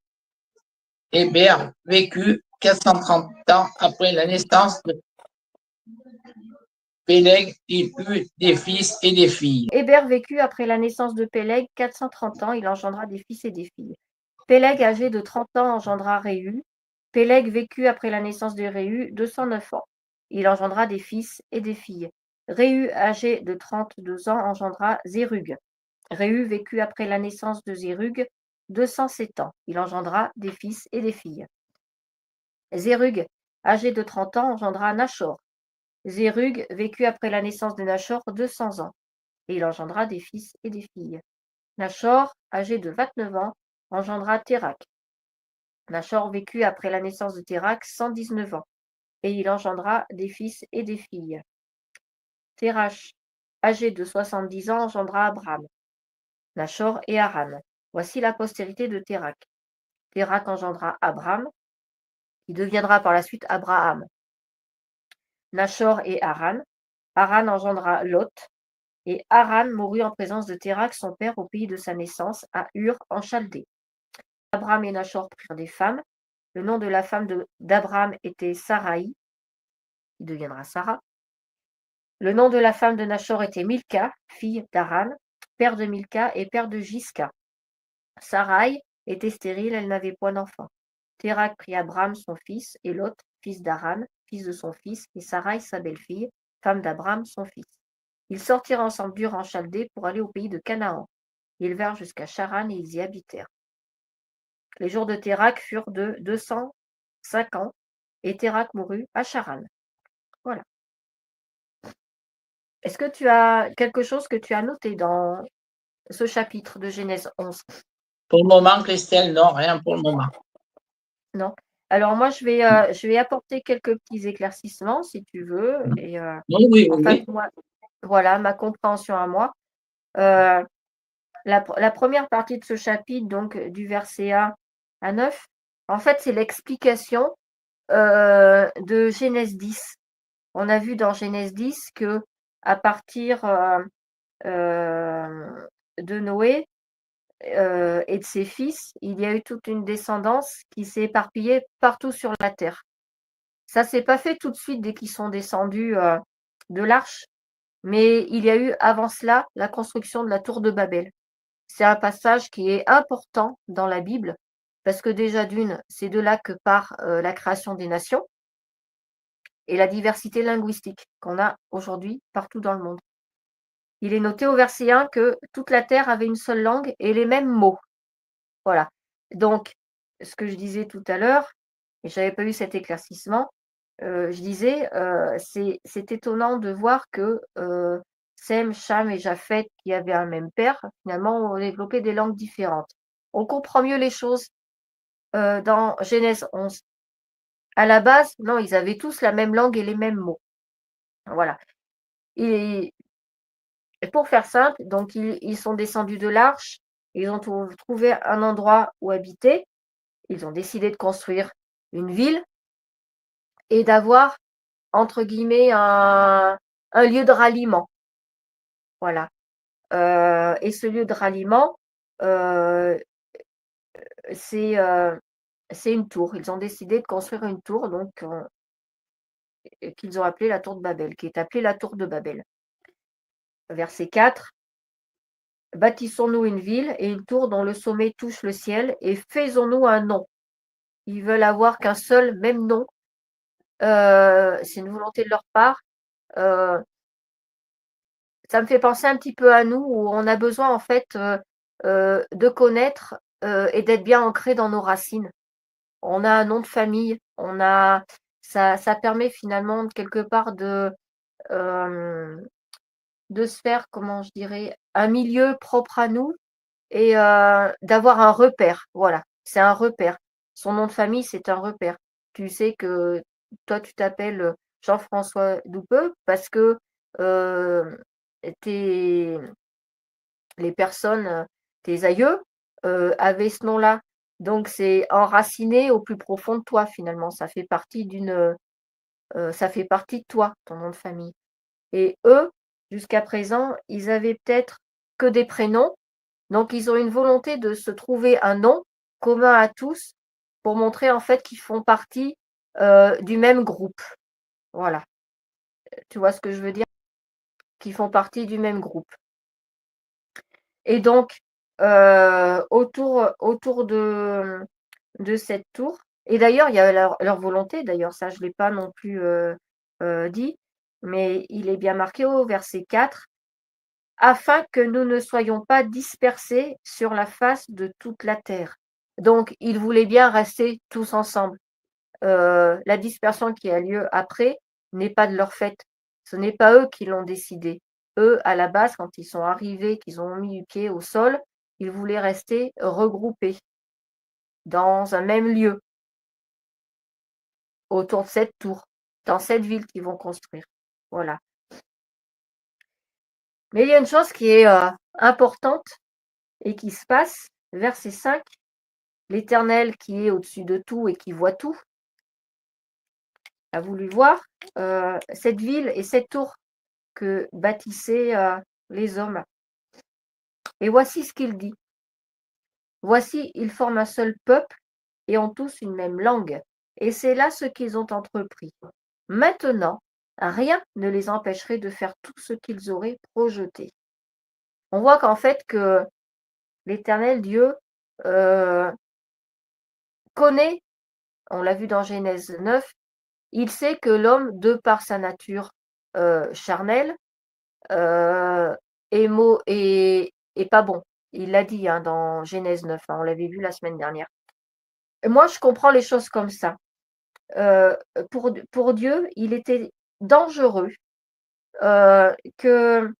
Héber vécut 430 ans après la naissance de Péleg. Il eut des fils et des filles. Héber vécut après la naissance de Péleg 430 ans, il engendra des fils et des filles. Péleg, âgé de 30 ans, engendra Réu. Péleg vécut après la naissance de Réu 209 ans. Il engendra des fils et des filles. Réu, âgé de 32 ans, engendra Zérug. Réu vécut après la naissance de Zérug 207 ans. Il engendra des fils et des filles. Zérug, âgé de 30 ans, engendra Nachor. Zérug vécut après la naissance de Nachor 200 ans. Et il engendra des fils et des filles. Nachor, âgé de 29 ans, engendra Térak. Nachor vécut après la naissance de Térak 119 ans. Et il engendra des fils et des filles. Térach, âgé de 70 ans, engendra Abram, Nachor et Haran. Voici la postérité de Térak. Térak engendra Abram, qui deviendra par la suite Abraham. Nachor et Haran. Haran engendra Lot, et Haran mourut en présence de Térak, son père, au pays de sa naissance, à Ur, en Chaldée. Abram et Nachor prirent des femmes. Le nom de la femme d'Abram était Saraï, qui deviendra Sarah. Le nom de la femme de Nachor était Milca, fille d'Haran, père de Milca et père de Gisca. Saraï était stérile, elle n'avait point d'enfant. Térak prit Abram son fils, et Lot, fils d'Haran, fils de son fils, et Saraï sa belle-fille, femme d'Abram son fils. Ils sortirent ensemble d'Ur en Chaldée pour aller au pays de Canaan. Ils vinrent jusqu'à Charan et ils y habitèrent. Les jours de Térak furent de 205 ans, et Térak mourut à Charan. Voilà. Est-ce que tu as quelque chose que tu as noté dans ce chapitre de Genèse 11? Pour le moment, Christelle, non, rien pour le moment. Non. Alors moi, je vais apporter quelques petits éclaircissements, si tu veux. Et, Oui. moi, voilà, ma compréhension à moi. La première partie de ce chapitre, donc du verset 1 à 9, en fait, c'est l'explication de Genèse 10. On a vu dans Genèse 10 que à partir de Noé et de ses fils, il y a eu toute une descendance qui s'est éparpillée partout sur la terre. Ça ne s'est pas fait tout de suite dès qu'ils sont descendus de l'arche, mais il y a eu avant cela la construction de la tour de Babel. C'est un passage qui est important dans la Bible, parce que déjà d'une, c'est de là que part la création des nations et la diversité linguistique qu'on a aujourd'hui partout dans le monde. il est noté au verset 1 que toute la terre avait une seule langue et les mêmes mots. Voilà. Donc, ce que je disais tout à l'heure, et je n'avais pas eu cet éclaircissement, je disais, c'est étonnant de voir que Sem, Cham et Japheth, qui avaient un même père, finalement, ont développé des langues différentes. On comprend mieux les choses dans Genèse 11. À la base, non, ils avaient tous la même langue et les mêmes mots. Voilà. Et pour faire simple, donc ils sont descendus de l'arche, ils ont trouvé un endroit où habiter, ils ont décidé de construire une ville et d'avoir, entre guillemets, un lieu de ralliement. Voilà. Et ce lieu de ralliement, c'est une tour. Ils ont décidé de construire une tour, donc qu'ils ont appelée la tour de Babel, qui est appelée la tour de Babel. Verset 4. Bâtissons-nous une ville et une tour dont le sommet touche le ciel et faisons-nous un nom. Ils veulent avoir qu'un seul, même nom. C'est une volonté de leur part. Ça me fait penser un petit peu à nous où on a besoin en fait de connaître et d'être bien ancré dans nos racines. On a un nom de famille, ça permet finalement quelque part de se faire, comment je dirais, un milieu propre à nous et d'avoir un repère. Voilà, c'est un repère. Son nom de famille, c'est un repère. Tu sais que toi, tu t'appelles Jean-François Doupeux parce que les personnes, tes aïeux, avaient ce nom-là. Donc c'est enraciné au plus profond de toi finalement. Ça fait partie de toi, ton nom de famille. Et eux, jusqu'à présent, ils avaient peut-être que des prénoms. Donc ils ont une volonté de se trouver un nom commun à tous pour montrer en fait qu'ils font partie du même groupe. Voilà. Tu vois ce que je veux dire? Qu'ils font partie du même groupe. Et donc, autour de cette tour, et d'ailleurs, il y a leur volonté, d'ailleurs, ça je ne l'ai pas non plus dit, mais il est bien marqué au verset 4, afin que nous ne soyons pas dispersés sur la face de toute la terre. Donc, ils voulaient bien rester tous ensemble. La dispersion qui a lieu après n'est pas de leur fait. Ce n'est pas eux qui l'ont décidé. Eux, à la base, quand ils sont arrivés, qu'ils ont mis du pied au sol, ils voulaient rester regroupés dans un même lieu, autour de cette tour, dans cette ville qu'ils vont construire. Voilà. Mais il y a une chose qui est importante et qui se passe, verset 5, l'Éternel qui est au-dessus de tout et qui voit tout, a voulu voir cette ville et cette tour que bâtissaient les hommes. Et voici ce qu'il dit. Voici, ils forment un seul peuple et ont tous une même langue. Et c'est là ce qu'ils ont entrepris. Maintenant, rien ne les empêcherait de faire tout ce qu'ils auraient projeté. On voit qu'en fait que l'Éternel Dieu connaît, on l'a vu dans Genèse 9, il sait que l'homme, de par sa nature charnelle, est pas bon. Il l'a dit dans Genèse 9, on l'avait vu la semaine dernière. Et moi, je comprends les choses comme ça. Pour Dieu, il était dangereux que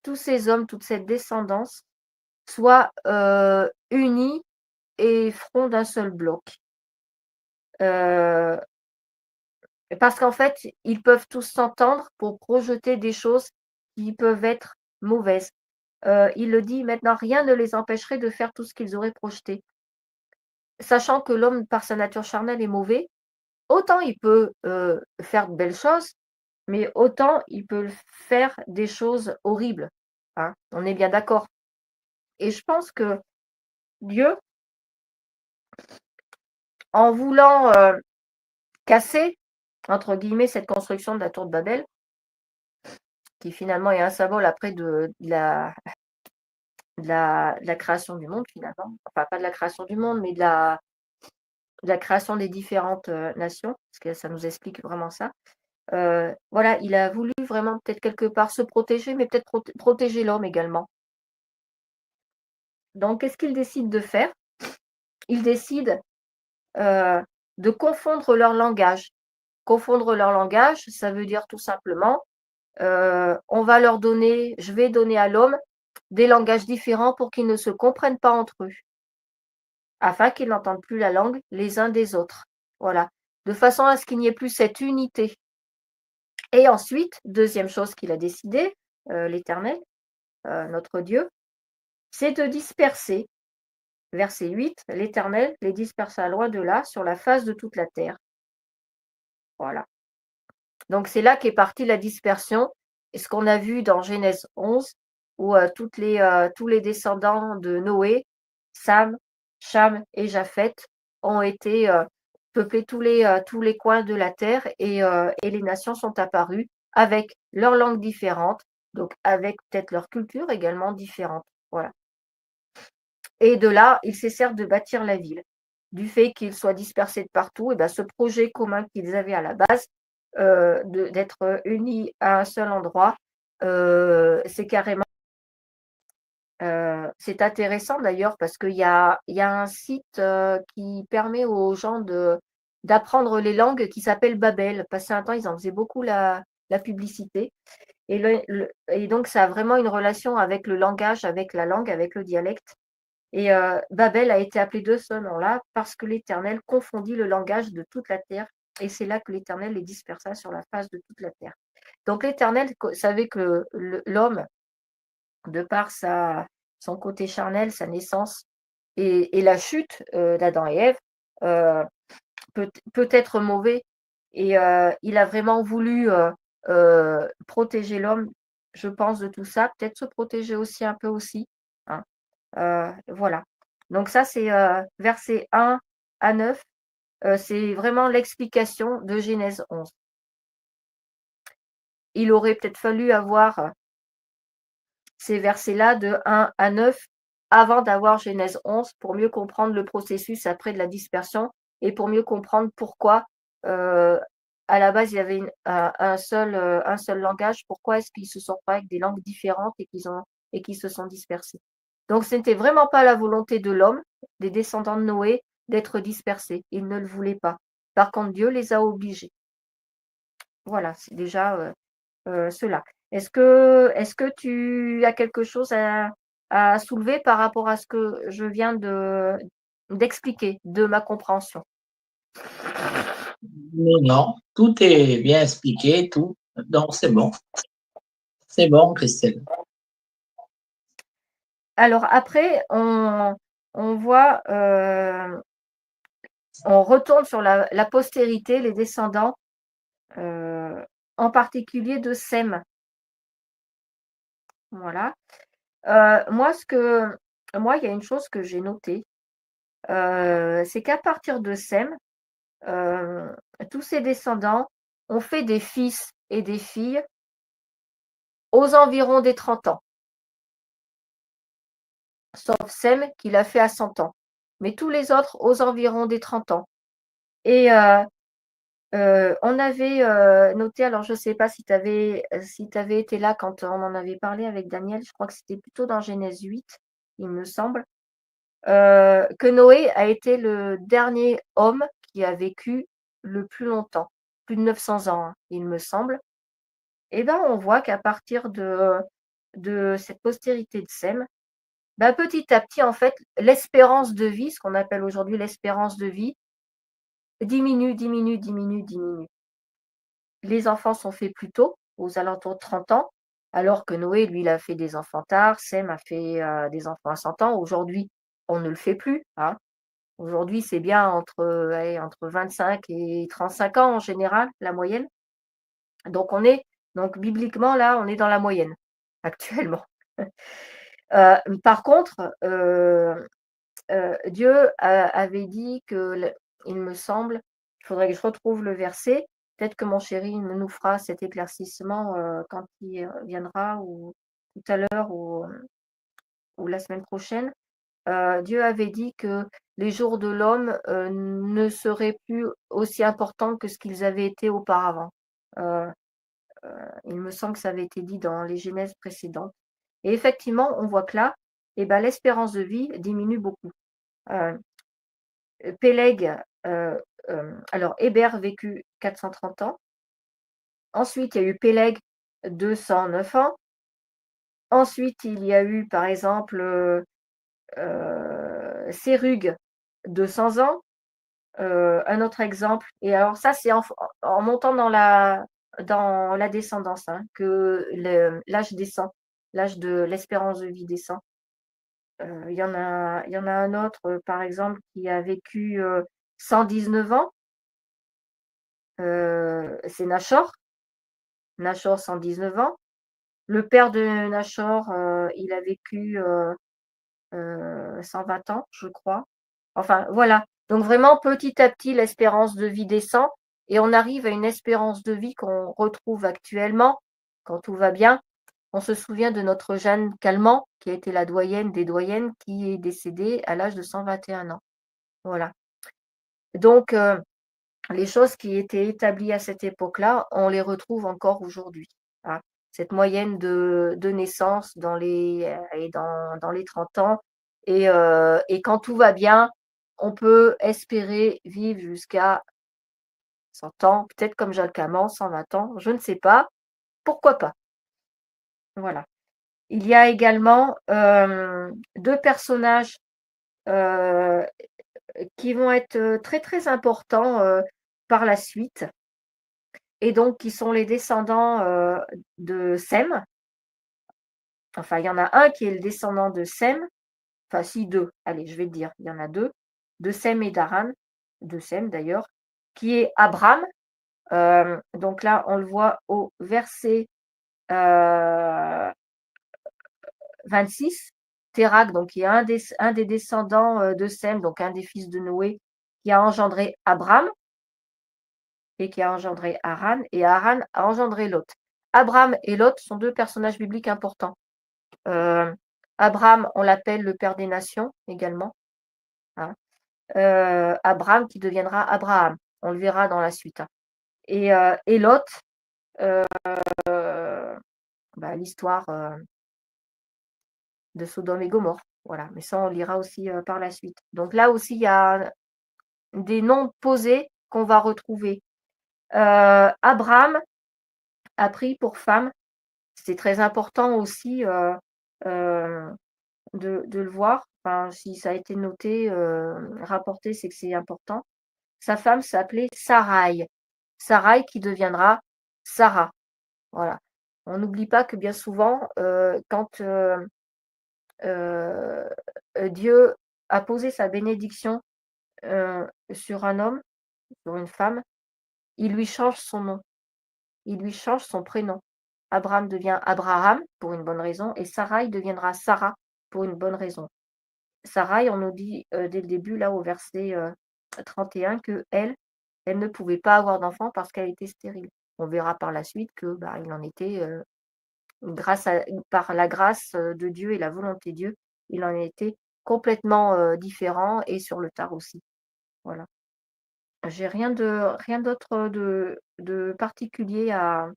tous ces hommes, toute cette descendance soient unis et front d'un seul bloc. Parce qu'en fait, ils peuvent tous s'entendre pour projeter des choses qui peuvent être mauvaises. Il le dit maintenant, rien ne les empêcherait de faire tout ce qu'ils auraient projeté. Sachant que l'homme, par sa nature charnelle, est mauvais, autant il peut faire de belles choses, mais autant il peut faire des choses horribles. Hein, on est bien d'accord. Et je pense que Dieu, en voulant casser, entre guillemets, cette construction de la tour de Babel, qui finalement est un symbole après de la création du monde, finalement. Enfin, pas de la création du monde, mais de la création des différentes nations, parce que ça nous explique vraiment ça. Voilà, il a voulu vraiment peut-être quelque part se protéger, mais peut-être protéger l'homme également. Donc, qu'est-ce qu'il décide de faire? Il décide de confondre leur langage. Confondre leur langage, ça veut dire tout simplement, je vais donner à l'homme des langages différents pour qu'ils ne se comprennent pas entre eux, afin qu'ils n'entendent plus la langue les uns des autres. Voilà, de façon à ce qu'il n'y ait plus cette unité. Et ensuite, deuxième chose qu'il a décidé, l'Éternel, notre Dieu, c'est de disperser. Verset 8, l'Éternel les dispersa loin de là, sur la face de toute la terre. Voilà. Donc c'est là qu'est partie la dispersion. Et ce qu'on a vu dans Genèse 11, où tous les descendants de Noé, Sam, Cham et Japheth, ont été peuplés tous les coins de la terre et les nations sont apparues avec leurs langues différentes, donc avec peut-être leur culture également différente. Voilà. Et de là, ils cessèrent de bâtir la ville. Du fait qu'ils soient dispersés de partout, et ben, ce projet commun qu'ils avaient à la base, d'être unis à un seul endroit, c'est carrément. C'est intéressant d'ailleurs parce qu'il y a un site qui permet aux gens d'apprendre les langues qui s'appelle Babel. Passé un temps, ils en faisaient beaucoup la publicité. Et donc, ça a vraiment une relation avec le langage, avec la langue, avec le dialecte. Et Babel a été appelé de ce nom-là parce que l'Éternel confondit le langage de toute la terre. Et c'est là que l'Éternel les dispersa sur la face de toute la terre. Donc l'Éternel savait que l'homme, de par son côté charnel, sa naissance et la chute d'Adam et Ève, peut être mauvais. Et il a vraiment voulu protéger l'homme, je pense, de tout ça. Peut-être se protéger aussi un peu aussi. Hein. Voilà. Donc ça, c'est versets 1 à 9. C'est vraiment l'explication de Genèse 11. Il aurait peut-être fallu avoir ces versets-là de 1 à 9 avant d'avoir Genèse 11 pour mieux comprendre le processus après de la dispersion et pour mieux comprendre pourquoi à la base il y avait un seul langage, pourquoi est-ce qu'ils se sont pas avec des langues différentes et qu'ils se sont dispersés. Donc ce n'était vraiment pas la volonté de l'homme, des descendants de Noé, d'être dispersés. Ils ne le voulaient pas. Par contre, Dieu les a obligés. Voilà, c'est déjà cela. Est-ce que tu as quelque chose à soulever par rapport à ce que je viens d'expliquer, de ma compréhension? Non, tout est bien expliqué, tout. Donc, c'est bon. C'est bon, Christelle. Alors après, on voit, on retourne sur la postérité, les descendants, en particulier de Sem. Voilà. Moi, il y a une chose que j'ai notée, c'est qu'à partir de Sem, tous ses descendants ont fait des fils et des filles aux environs des 30 ans. Sauf Sem qui l'a fait à 100 ans. Mais tous les autres aux environs des 30 ans. Et on avait noté, alors je ne sais pas si tu avais été là quand on en avait parlé avec Daniel, je crois que c'était plutôt dans Genèse 8, il me semble, que Noé a été le dernier homme qui a vécu le plus longtemps, plus de 900 ans, hein, il me semble. Et bien, on voit qu'à partir de cette postérité de Sem, ben, petit à petit, en fait, l'espérance de vie, ce qu'on appelle aujourd'hui l'espérance de vie, diminue, diminue, diminue, diminue. Les enfants sont faits plus tôt, aux alentours de 30 ans, alors que Noé, lui, il a fait des enfants tard, Sem a fait des enfants à 100 ans. Aujourd'hui, on ne le fait plus. Hein. Aujourd'hui, c'est bien entre 25 et 35 ans en général, la moyenne. Donc bibliquement, là, on est dans la moyenne actuellement. Par contre, Dieu avait dit il me semble, il faudrait que je retrouve le verset, peut-être que mon chéri nous fera cet éclaircissement quand il viendra ou tout à l'heure ou la semaine prochaine. Dieu avait dit que les jours de l'homme ne seraient plus aussi importants que ce qu'ils avaient été auparavant. Il me semble que ça avait été dit dans les Genèses précédentes. Et effectivement, on voit que là, l'espérance de vie diminue beaucoup. Péleg, alors Héber vécut 430 ans. Ensuite, il y a eu Péleg, 209 ans. Ensuite, il y a eu, par exemple, Sérug, 200 ans. Un autre exemple, et alors ça, c'est en montant dans la descendance, hein, que l'âge descend, l'âge de l'espérance de vie descend. Il y en a un autre, par exemple, qui a vécu 119 ans. C'est Nachor. Nachor, 119 ans. Le père de Nachor, il a vécu 120 ans, je crois. Enfin, voilà. Donc vraiment, petit à petit, l'espérance de vie descend et on arrive à une espérance de vie qu'on retrouve actuellement, quand tout va bien. On se souvient de notre Jeanne Calment, qui a été la doyenne des doyennes, qui est décédée à l'âge de 121 ans. Voilà. Donc, les choses qui étaient établies à cette époque-là, on les retrouve encore aujourd'hui. Hein. Cette moyenne de naissance dans les 30 ans. Et quand tout va bien, on peut espérer vivre jusqu'à 100 ans, peut-être comme Jacques Camand, 120 ans, je ne sais pas. Pourquoi pas? Voilà. Il y a également deux personnages qui vont être très très importants par la suite, et donc qui sont les descendants de Sem. Enfin, il y en a un qui est le descendant de Sem, enfin si, deux, allez, je vais te dire, il y en a deux, de Sem et d'Aran, de Sem d'ailleurs, qui est Abraham. Donc là, on le voit au verset 26. Térak, donc qui est un des descendants de Sem, donc un des fils de Noé, qui a engendré Abraham et qui a engendré Haran, et Haran a engendré Lot. Abraham et Lot sont deux personnages bibliques importants. Abraham, on l'appelle le père des nations également. Hein. Abraham qui deviendra Abraham, on le verra dans la suite. Hein. Et Lot, l'histoire de Sodome et Gomorrhe. Voilà, mais ça, on lira aussi par la suite. Donc là aussi, il y a des noms posés qu'on va retrouver. Abraham a pris pour femme, c'est très important aussi de le voir. Enfin, si ça a été noté, rapporté, c'est que c'est important. Sa femme s'appelait Sarai. Sarai qui deviendra Sarah. Voilà. On n'oublie pas que bien souvent, quand Dieu a posé sa bénédiction sur un homme, sur une femme, il lui change son nom, il lui change son prénom. Abraham devient Abraham pour une bonne raison et Sarai deviendra Sarah pour une bonne raison. Sarai, on nous dit dès le début, là au verset 31, que elle ne pouvait pas avoir d'enfant parce qu'elle était stérile. On verra par la suite que il en était, par la grâce de Dieu et la volonté de Dieu, il en était complètement différent et sur le tard aussi. Voilà. J'ai rien d'autre de particulier à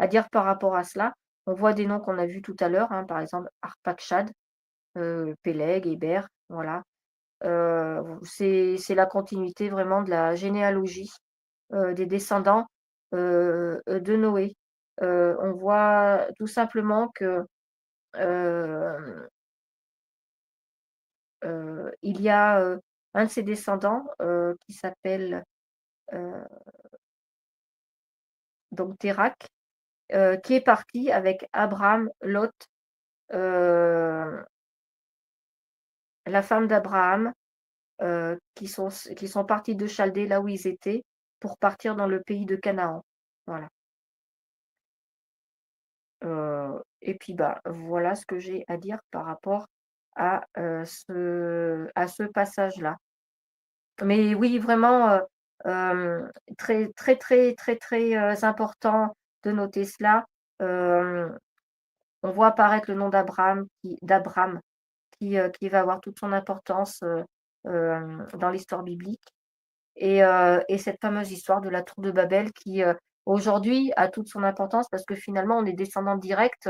dire par rapport à cela. On voit des noms qu'on a vus tout à l'heure, hein, par exemple Arpachshad, Péleg, Héber, voilà. C'est la continuité vraiment de la généalogie des descendants de Noé. On voit tout simplement que il y a un de ses descendants qui s'appelle donc Térak, qui est parti avec Abraham, Lot, la femme d'Abraham, qui sont partis de Chaldée, là où ils étaient, pour partir dans le pays de Canaan. Voilà. Et puis voilà ce que j'ai à dire par rapport à ce passage-là. Mais oui, vraiment très très très très très important de noter cela. On voit apparaître le nom d'Abraham qui va avoir toute son importance dans l'histoire biblique. et cette fameuse histoire de la tour de Babel qui, aujourd'hui a toute son importance parce que finalement on est descendant direct,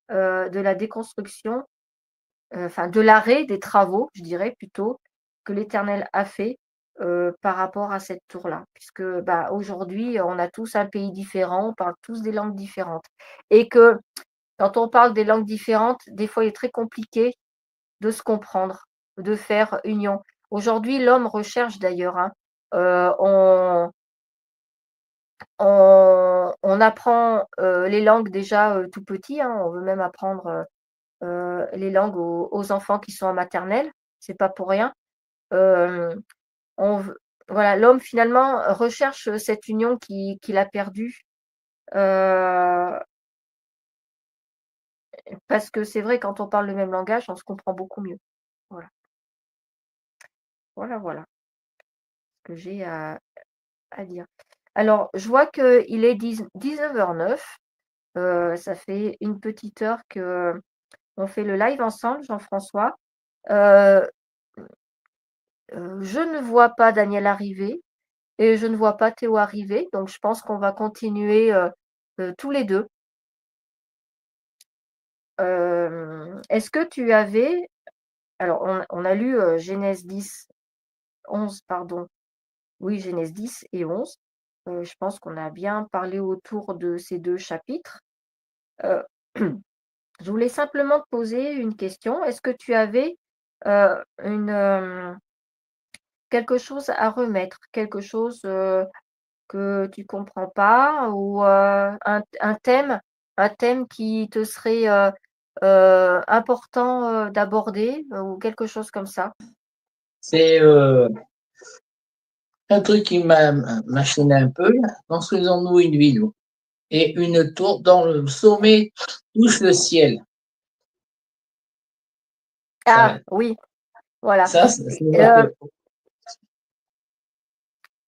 de la déconstruction, enfin de l'arrêt des travaux, je dirais plutôt, que l'Éternel a fait, par rapport à cette tour-là. Puisque, bah, aujourd'hui, on a tous un pays différent, on parle tous des langues différentes et que quand on parle des langues différentes, des fois, il est très compliqué de se comprendre, de faire union. Aujourd'hui, l'homme recherche d'ailleurs, hein, on on apprend, les langues déjà, tout petit, hein. On veut même apprendre, les langues aux enfants qui sont en maternelle, c'est pas pour rien. Hem, on veut voilà, l'homme finalement recherche, cette union qu'il a perdue, heu, parce que c'est vrai quand on parle le même langage, on se comprend beaucoup mieux. Voilà. Voilà, voilà ce que j'ai à dire. Alors je vois qu'il est 19h09, ça fait une petite heure qu'on fait le live ensemble, Jean-François. Heu je ne vois pas Daniel arriver et je ne vois pas Théo arriver, donc je pense qu'on va continuer, tous les 2. Est-ce que tu avais alors on a lu, Genèse 10, 11 pardon, oui Genèse 10 et 11. Je pense qu'on a bien parlé autour de ces 2 chapitres. Heu, je voulais simplement te poser une question. Est-ce que tu avais, une, quelque chose à remettre? Quelque chose, que tu comprends pas ou, un thème qui te serait, important, d'aborder, ou quelque chose comme ça? C'est un truc qui m'a gêné un peu. Là. Construisons-nous une ville et une tour dont le sommet touche le ciel. Ah Ça, oui, voilà. ça m'a Heu,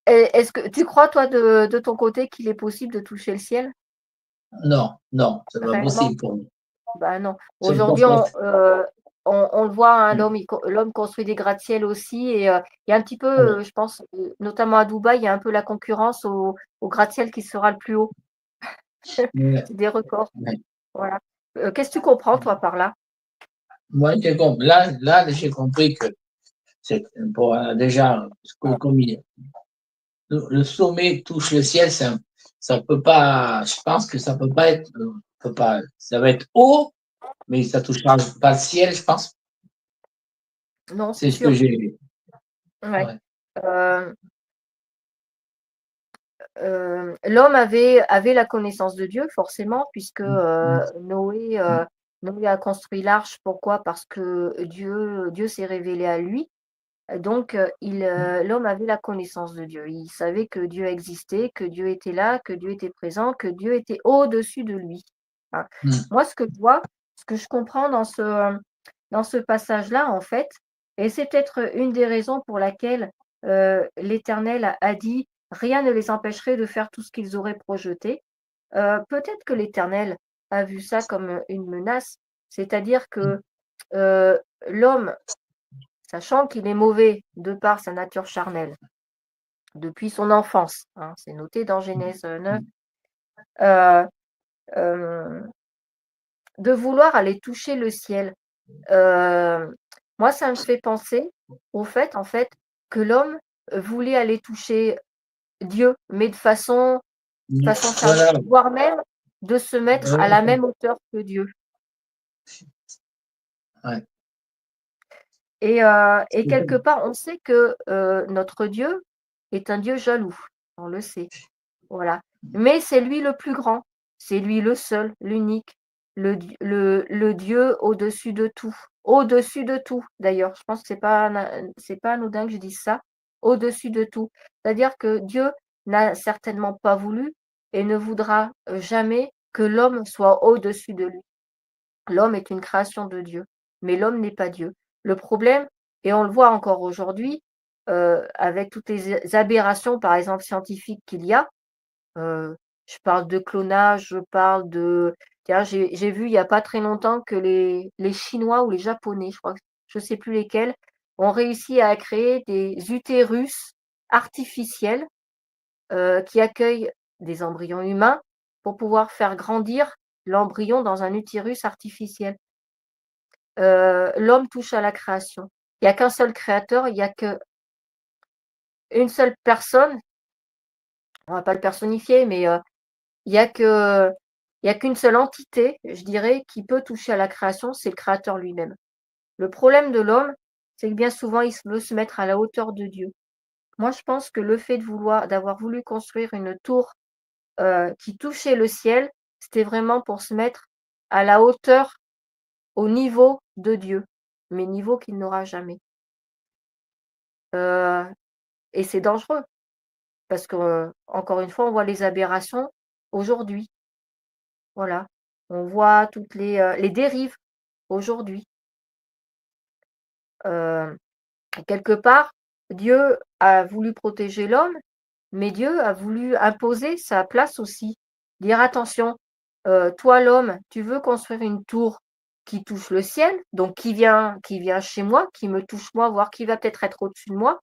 fait. est-ce que tu crois toi de ton côté qu'il est possible de toucher le ciel? Non, non, c'est pas Réellement? possible pour nous. Bah, non. Je ne Aujourd'hui, pense pas. on le voit, hein, l'homme construit des gratte-ciel aussi et il y a un petit peu, je pense, notamment à Dubaï, il y a un peu la concurrence au gratte-ciel qui sera le plus haut. Ouais, C'est des records, ouais. voilà. Qu'est-ce que tu comprends toi par là? Moi, j'ai compris. Là, j'ai compris que c'est pour déjà comme le sommet touche le ciel, ça peut pas. Je pense que ça peut pas être, peut pas. Ça va être haut, mais ça touchera pas le ciel, je pense. Non, c'est C'est ce que sûr. j'ai lu. Ouais. Ouais. Heu, l'homme avait la connaissance de Dieu forcément puisque, Noé a construit l'arche. Pourquoi? Parce que Dieu s'est révélé à lui. Donc, l'homme avait la connaissance de Dieu. Il savait que Dieu existait, que Dieu était là, que Dieu était présent, que Dieu était au-dessus de lui. Hein. Mm. Moi, ce que je vois, ce que je comprends dans ce passage-là, en fait, et c'est peut-être une des raisons pour laquelle l'Éternel a dit rien ne les empêcherait de faire tout ce qu'ils auraient projeté. Peut-être que l'Éternel a vu ça comme une menace, c'est-à-dire que l'homme, sachant qu'il est mauvais de par sa nature charnelle, depuis son enfance, hein, c'est noté dans Genèse 9, heu, hem, de vouloir aller toucher le ciel. Moi, ça me fait penser au fait, en fait, que l'homme voulait aller toucher Dieu, mais de façon charnelle, Voilà. voire même de se mettre à la Ouais, même hauteur que Dieu. ouais. Et quelque part, on sait que, notre Dieu est un Dieu jaloux, on le sait. Voilà. Mais c'est lui le plus grand, c'est lui le seul, l'unique, le Dieu au-dessus de tout. Au-dessus de tout d'ailleurs, je pense que c'est pas anodin que je dise ça, au-dessus de tout. C'est-à-dire que Dieu n'a certainement pas voulu et ne voudra, jamais que l'homme soit au-dessus de lui. L'homme est une création de Dieu, mais l'homme n'est pas Dieu. Le problème, et on le voit encore aujourd'hui, avec toutes les aberrations, par exemple scientifiques qu'il y a. Je parle de clonage, je parle de tiens, j'ai vu il y a pas très longtemps que les Chinois ou les Japonais, je crois, je sais plus lesquels, ont réussi à créer des utérus, artificiel qui accueille des embryons humains pour pouvoir faire grandir l'embryon dans un utérus artificiel. L'homme touche à la création. Il n'y a qu'un seul créateur, il n'y a qu'une seule personne, on ne va pas le personnifier, mais il n'y a qu'une seule entité, je dirais, qui peut toucher à la création, c'est le créateur lui-même. Le problème de l'homme, c'est que bien souvent, il veut se mettre à la hauteur de Dieu. Moi, je pense que le fait d'avoir voulu construire une tour qui touchait le ciel, c'était vraiment pour se mettre à la hauteur, au niveau de Dieu, mais niveau qu'il n'aura jamais. Et c'est dangereux, parce que encore une fois, on voit les aberrations aujourd'hui. Voilà. On voit toutes les dérives aujourd'hui. Quelque part, Dieu a voulu protéger l'homme, mais Dieu a voulu imposer sa place aussi. Dire attention, toi l'homme, tu veux construire une tour qui touche le ciel, donc qui vient chez moi, qui me touche moi, voire qui va peut-être être au-dessus de moi,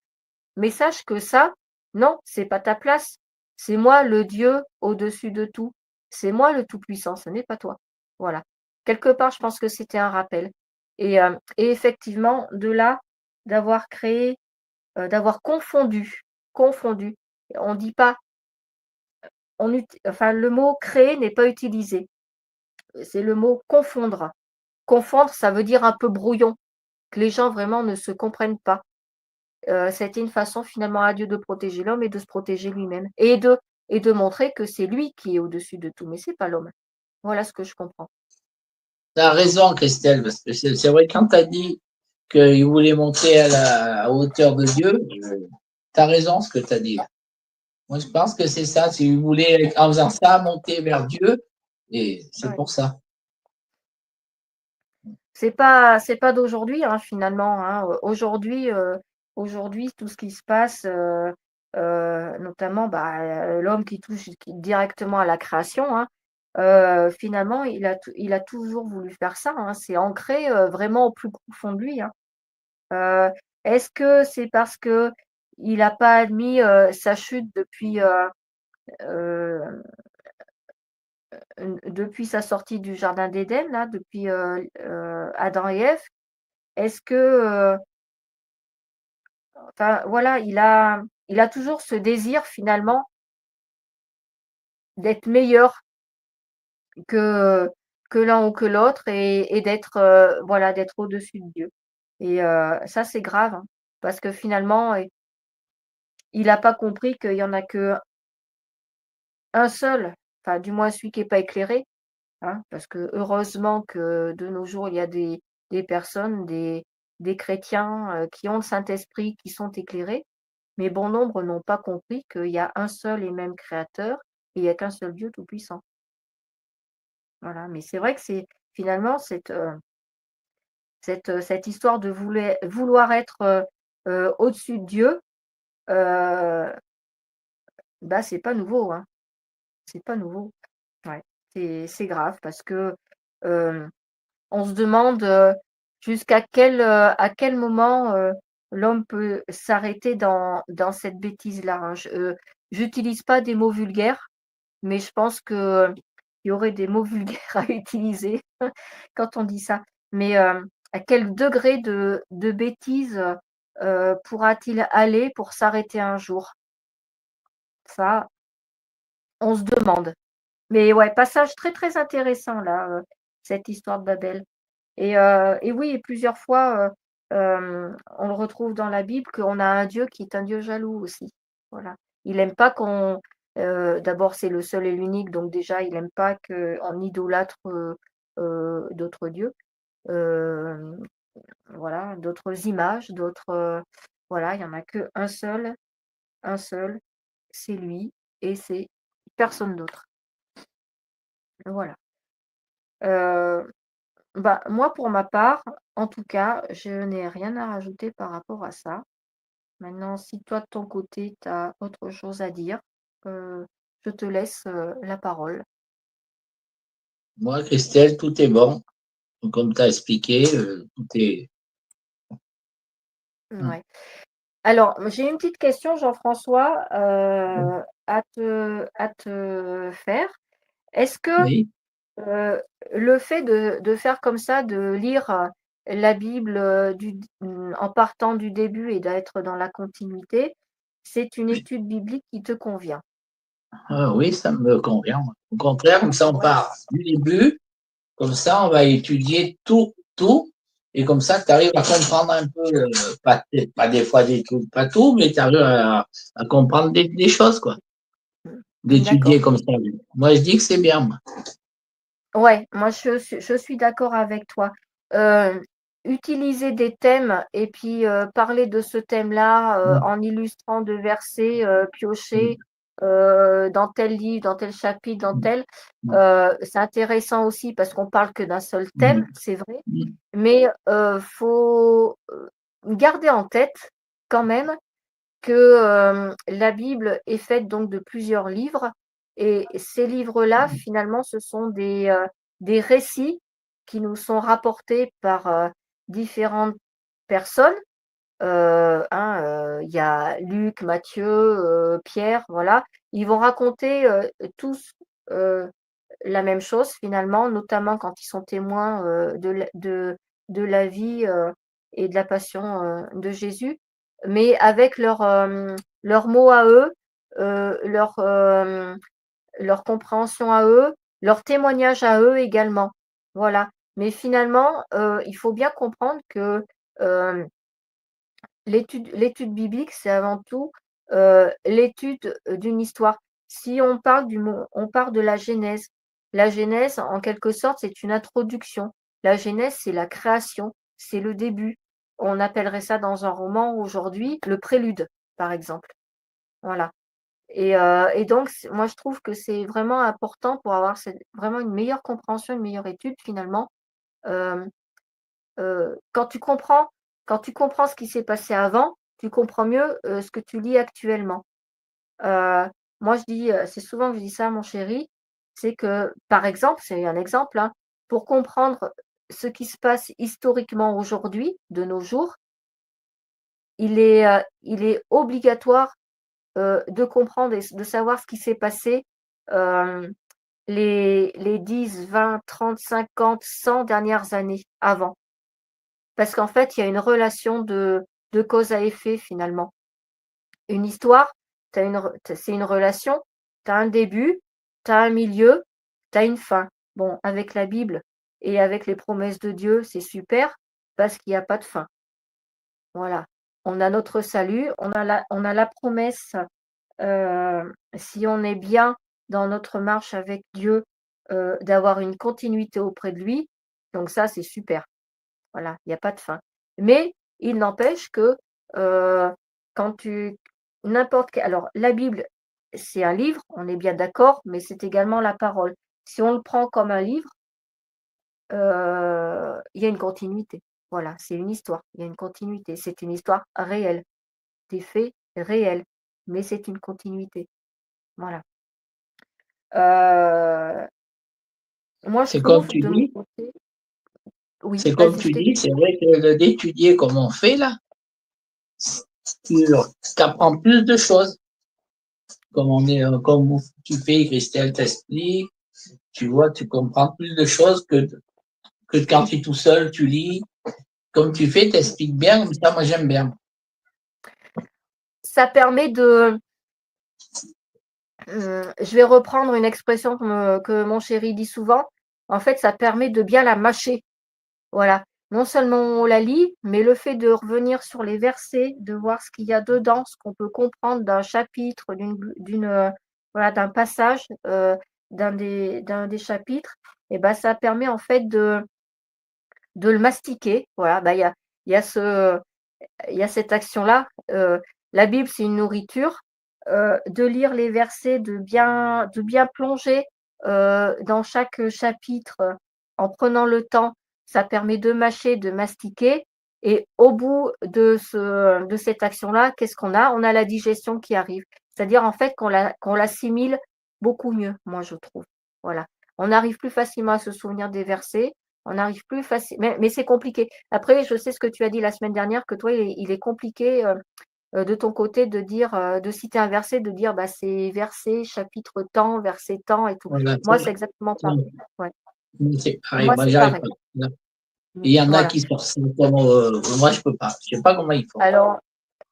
mais sache que ça, non, c'est pas ta place. C'est moi le Dieu au-dessus de tout. C'est moi le Tout-Puissant, ce n'est pas toi. Voilà. Quelque part, je pense que c'était un rappel. Et effectivement, de là, d'avoir créé, d'avoir confondu. On dit pas, enfin, le mot créer n'est pas utilisé. C'est le mot confondre. Confondre, ça veut dire un peu brouillon, que les gens vraiment ne se comprennent pas. C'était une façon finalement à Dieu de protéger l'homme et de se protéger lui-même. Et de montrer que c'est lui qui est au-dessus de tout, mais c'est pas l'homme. Voilà ce que je comprends. Tu as raison, Christelle, parce que c'est vrai, quand tu as dit qu'il voulait monter à la hauteur de Dieu, tu as raison ce que tu as dit. Moi, je pense que c'est ça. Si vous voulez, en faisant ça, monter vers Dieu, et c'est Ouais. pour ça. C'est pas d'aujourd'hui, hein, finalement. Hein. Aujourd'hui, tout ce qui se passe, notamment l'homme qui touche directement à la création, hein, finalement, il a toujours voulu faire ça. Hein. C'est ancré vraiment au plus profond de lui. Hein. Est-ce que c'est parce que il n'a pas admis sa chute euh, depuis sa sortie du jardin d'Éden, là, depuis Adam et Ève? Est-ce que, enfin voilà, il a toujours ce désir finalement d'être meilleur que l'un ou que l'autre et d'être voilà, d'être au-dessus de Dieu. Et ça c'est grave, hein, parce que finalement, il n'a pas compris qu'il y en a qu'un seul, enfin du moins celui qui est pas éclairé, hein, parce que heureusement que de nos jours, il y a des personnes, des chrétiens, qui ont le Saint-Esprit, qui sont éclairés. Mais bon nombre n'ont pas compris qu'il y a un seul et même créateur et il n'y a qu'un seul Dieu tout-puissant. Voilà, mais c'est vrai que c'est finalement cette histoire de vouloir être, au-dessus de Dieu, heu, c'est pas nouveau, hein. C'est pas nouveau. Ouais, c'est grave parce que, hem, on se demande, à quel moment, l'homme peut s'arrêter dans cette bêtise-là, hein. J'utilise pas des mots vulgaires. Mais je pense que il y aurait des mots vulgaires à utiliser quand on dit ça. Mais, à quel degré de bêtise, pourra-t-il aller pour s'arrêter un jour? Ça, on se demande. Mais ouais, passage très, très intéressant là, cette histoire de Babel. Et oui, et plusieurs fois, on le retrouve dans la Bible qu'on a un Dieu qui est un Dieu jaloux aussi. Voilà. Il aime pas d'abord c'est le seul et l'unique, donc déjà il aime pas qu'on idolâtre, d'autres dieux, hem, voilà, d'autres images, voilà, il y en a un seul, c'est lui et c'est personne d'autre. Voilà. Heu moi, pour ma part, en tout cas, je n'ai rien à rajouter par rapport à ça. Maintenant, si toi, de ton côté, tu as autre chose à dire, je te laisse, la parole. Moi, Christelle, tout est bon. Comme tu as expliqué, tout est. Ouais. Alors, j'ai une petite question, Jean-François, à te faire. Est-ce que Oui. le fait de faire comme ça, de lire la Bible en partant du début et d'être dans la continuité, c'est une étude biblique qui te convient? Oui, ça me convient. Au contraire, comme ça, on Ouais. part du début, comme ça, on va étudier tout, et comme ça, tu arrives à comprendre un peu, pas des fois des trucs, pas tout, mais tu arrives à comprendre des choses, quoi, d'étudier D'accord. comme ça. Moi, je dis que c'est bien, moi. Ouais, moi je suis d'accord avec toi. Utiliser des thèmes et puis parler de ce thème-là en illustrant de versets piochés dans tel livre, dans tel chapitre, dans tel, c'est intéressant aussi parce qu'on parle que d'un seul thème, c'est vrai, mais faut garder en tête quand même que la Bible est faite donc de plusieurs livres et ces livres-là, finalement, ce sont des récits qui nous sont rapportés par différentes personnes. Il y a Luc, Matthieu, Pierre, voilà. Ils vont raconter tous la même chose finalement, notamment quand ils sont témoins de la vie et de la passion de Jésus, mais avec leurs mots à eux, leur compréhension à eux, leur témoignage à eux également. Voilà. Mais finalement, il faut bien comprendre que euh, l'étude biblique, c'est avant tout l'étude d'une histoire. Si on part de la Genèse. La Genèse, en quelque sorte, c'est une introduction. La Genèse, c'est la création, c'est le début. On appellerait ça dans un roman aujourd'hui le prélude, par exemple. Voilà. Et donc, moi, je trouve que c'est vraiment important pour avoir vraiment une meilleure compréhension, une meilleure étude finalement. Euh, quand tu comprends ce qui s'est passé avant, tu comprends mieux ce que tu lis actuellement. Heu, Moi je dis, c'est souvent que je dis ça à mon chéri, c'est que, par exemple, c'est un exemple, hein, pour comprendre ce qui se passe historiquement aujourd'hui, de nos jours, il est obligatoire, de comprendre et de savoir ce qui s'est passé, hem, les 10, 20, 30, 50, 100 dernières années avant. Parce qu'en fait, il y a une relation de cause à effet finalement. Une histoire, c'est une relation, tu as un début, tu as un milieu, tu as une fin. Bon, avec la Bible et avec les promesses de Dieu, c'est super parce qu'il n'y a pas de fin. Voilà. On a notre salut, on a la promesse, si on est bien dans notre marche avec Dieu, d'avoir une continuité auprès de lui. Donc ça, c'est super. Voilà, il y a pas de fin. Mais il n'empêche que, heu, quand tu n'importe quel alors la Bible, c'est un livre, on est bien d'accord, mais c'est également la parole. Si on le prend comme un livre, il y a une continuité. Voilà, c'est une histoire, il y a une continuité. C'est une histoire réelle, des faits réels, mais c'est une continuité. Voilà. Heu, Moi je C'est comme trouve tu de mon dis, côté oui, c'est comme vas-y, je tu dis, t'écoute. c'est vrai que d'étudier comme on fait là, tu apprends plus de choses. Comme tu fais, Christelle t'explique, tu vois, tu comprends plus de choses que quand tu es tout seul, tu lis. Comme tu fais, t'expliques bien, comme ça, moi j'aime bien. Ça permet de je vais reprendre une expression que mon chéri dit souvent. En fait, ça permet de bien la mâcher. Voilà. Non seulement on la lit, mais le fait de revenir sur les versets, de voir ce qu'il y a dedans, ce qu'on peut comprendre d'un chapitre, voilà, d'un passage, d'un des chapitres, et ben ça permet en fait de le mastiquer. Voilà, bah, il y a ce, il y a cette action-là. La Bible, c'est une nourriture. De lire les versets, de bien plonger dans chaque chapitre en prenant le temps, ça permet de mâcher, de mastiquer. Et au bout de cette action-là, qu'est-ce qu'on a? On a la digestion qui arrive. C'est-à-dire en fait qu'on l'assimile beaucoup mieux, moi je trouve. Voilà. On arrive plus facilement à se souvenir des versets. On arrive plus facilement, mais c'est compliqué. Après, je sais ce que tu as dit la semaine dernière, que toi, il est compliqué de ton côté de dire, de citer un verset, de dire, bah, c'est verset, chapitre tant, verset tant et tout. Voilà, Moi, c'est exactement ça, pareil. Ouais. c'est pareil. Moi, Moi, c'est j'arrive pareil. pas. Et il y en a Voilà. qui sortent ça comme moi, je peux pas. Je sais pas comment ils font. Alors,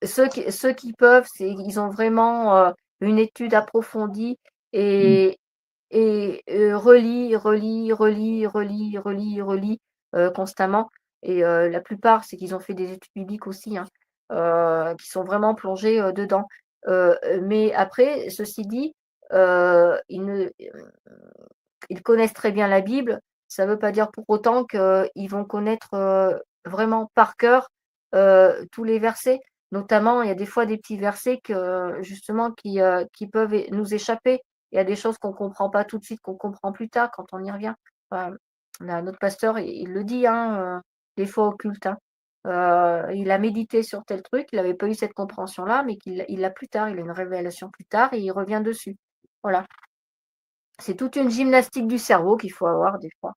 ceux qui peuvent, ils ont vraiment une étude approfondie et, relis constamment. Et la plupart, c'est qu'ils ont fait des études bibliques aussi, hein, qui sont vraiment plongés dedans. Mais après, ceci dit, ils connaissent très bien la Bible. Ça ne veut pas dire pour autant qu'ils vont connaître vraiment par cœur tous les versets. Notamment, il y a des fois des petits versets justement qui peuvent nous échapper. Il y a des choses qu'on ne comprend pas tout de suite, qu'on comprend plus tard quand on y revient. Enfin, notre pasteur, il le dit, hein, des fois occulte. Hein. Il a médité sur tel truc, il n'avait pas eu cette compréhension-là, mais il l'a plus tard, il a une révélation plus tard et il revient dessus. Voilà. C'est toute une gymnastique du cerveau qu'il faut avoir des fois.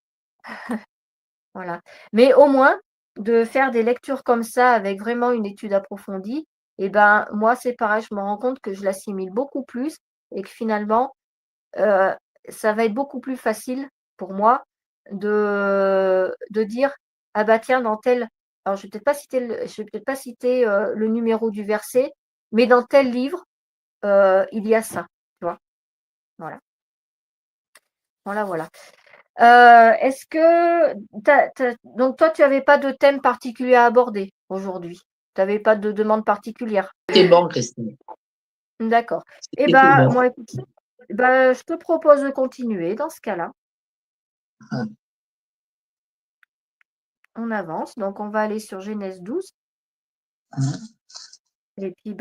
Voilà. Mais au moins, de faire des lectures comme ça avec vraiment une étude approfondie, et ben moi c'est pareil, je me rends compte que je l'assimile beaucoup plus et que finalement, ça va être beaucoup plus facile pour moi de dire ah bah tiens dans tel alors je vais peut-être pas citer le numéro du verset, mais dans tel livre il y a ça, tu vois. Voilà. Voilà. Est-ce que donc toi tu n'avais pas de thème particulier à aborder aujourd'hui? Tu n'avais pas de demande particulière? C'était bon, Christine. D'accord. Eh C'était ben bon. moi écoute, je te propose de continuer dans ce cas-là. Ah. On avance, donc on va aller sur Genèse 12 et puis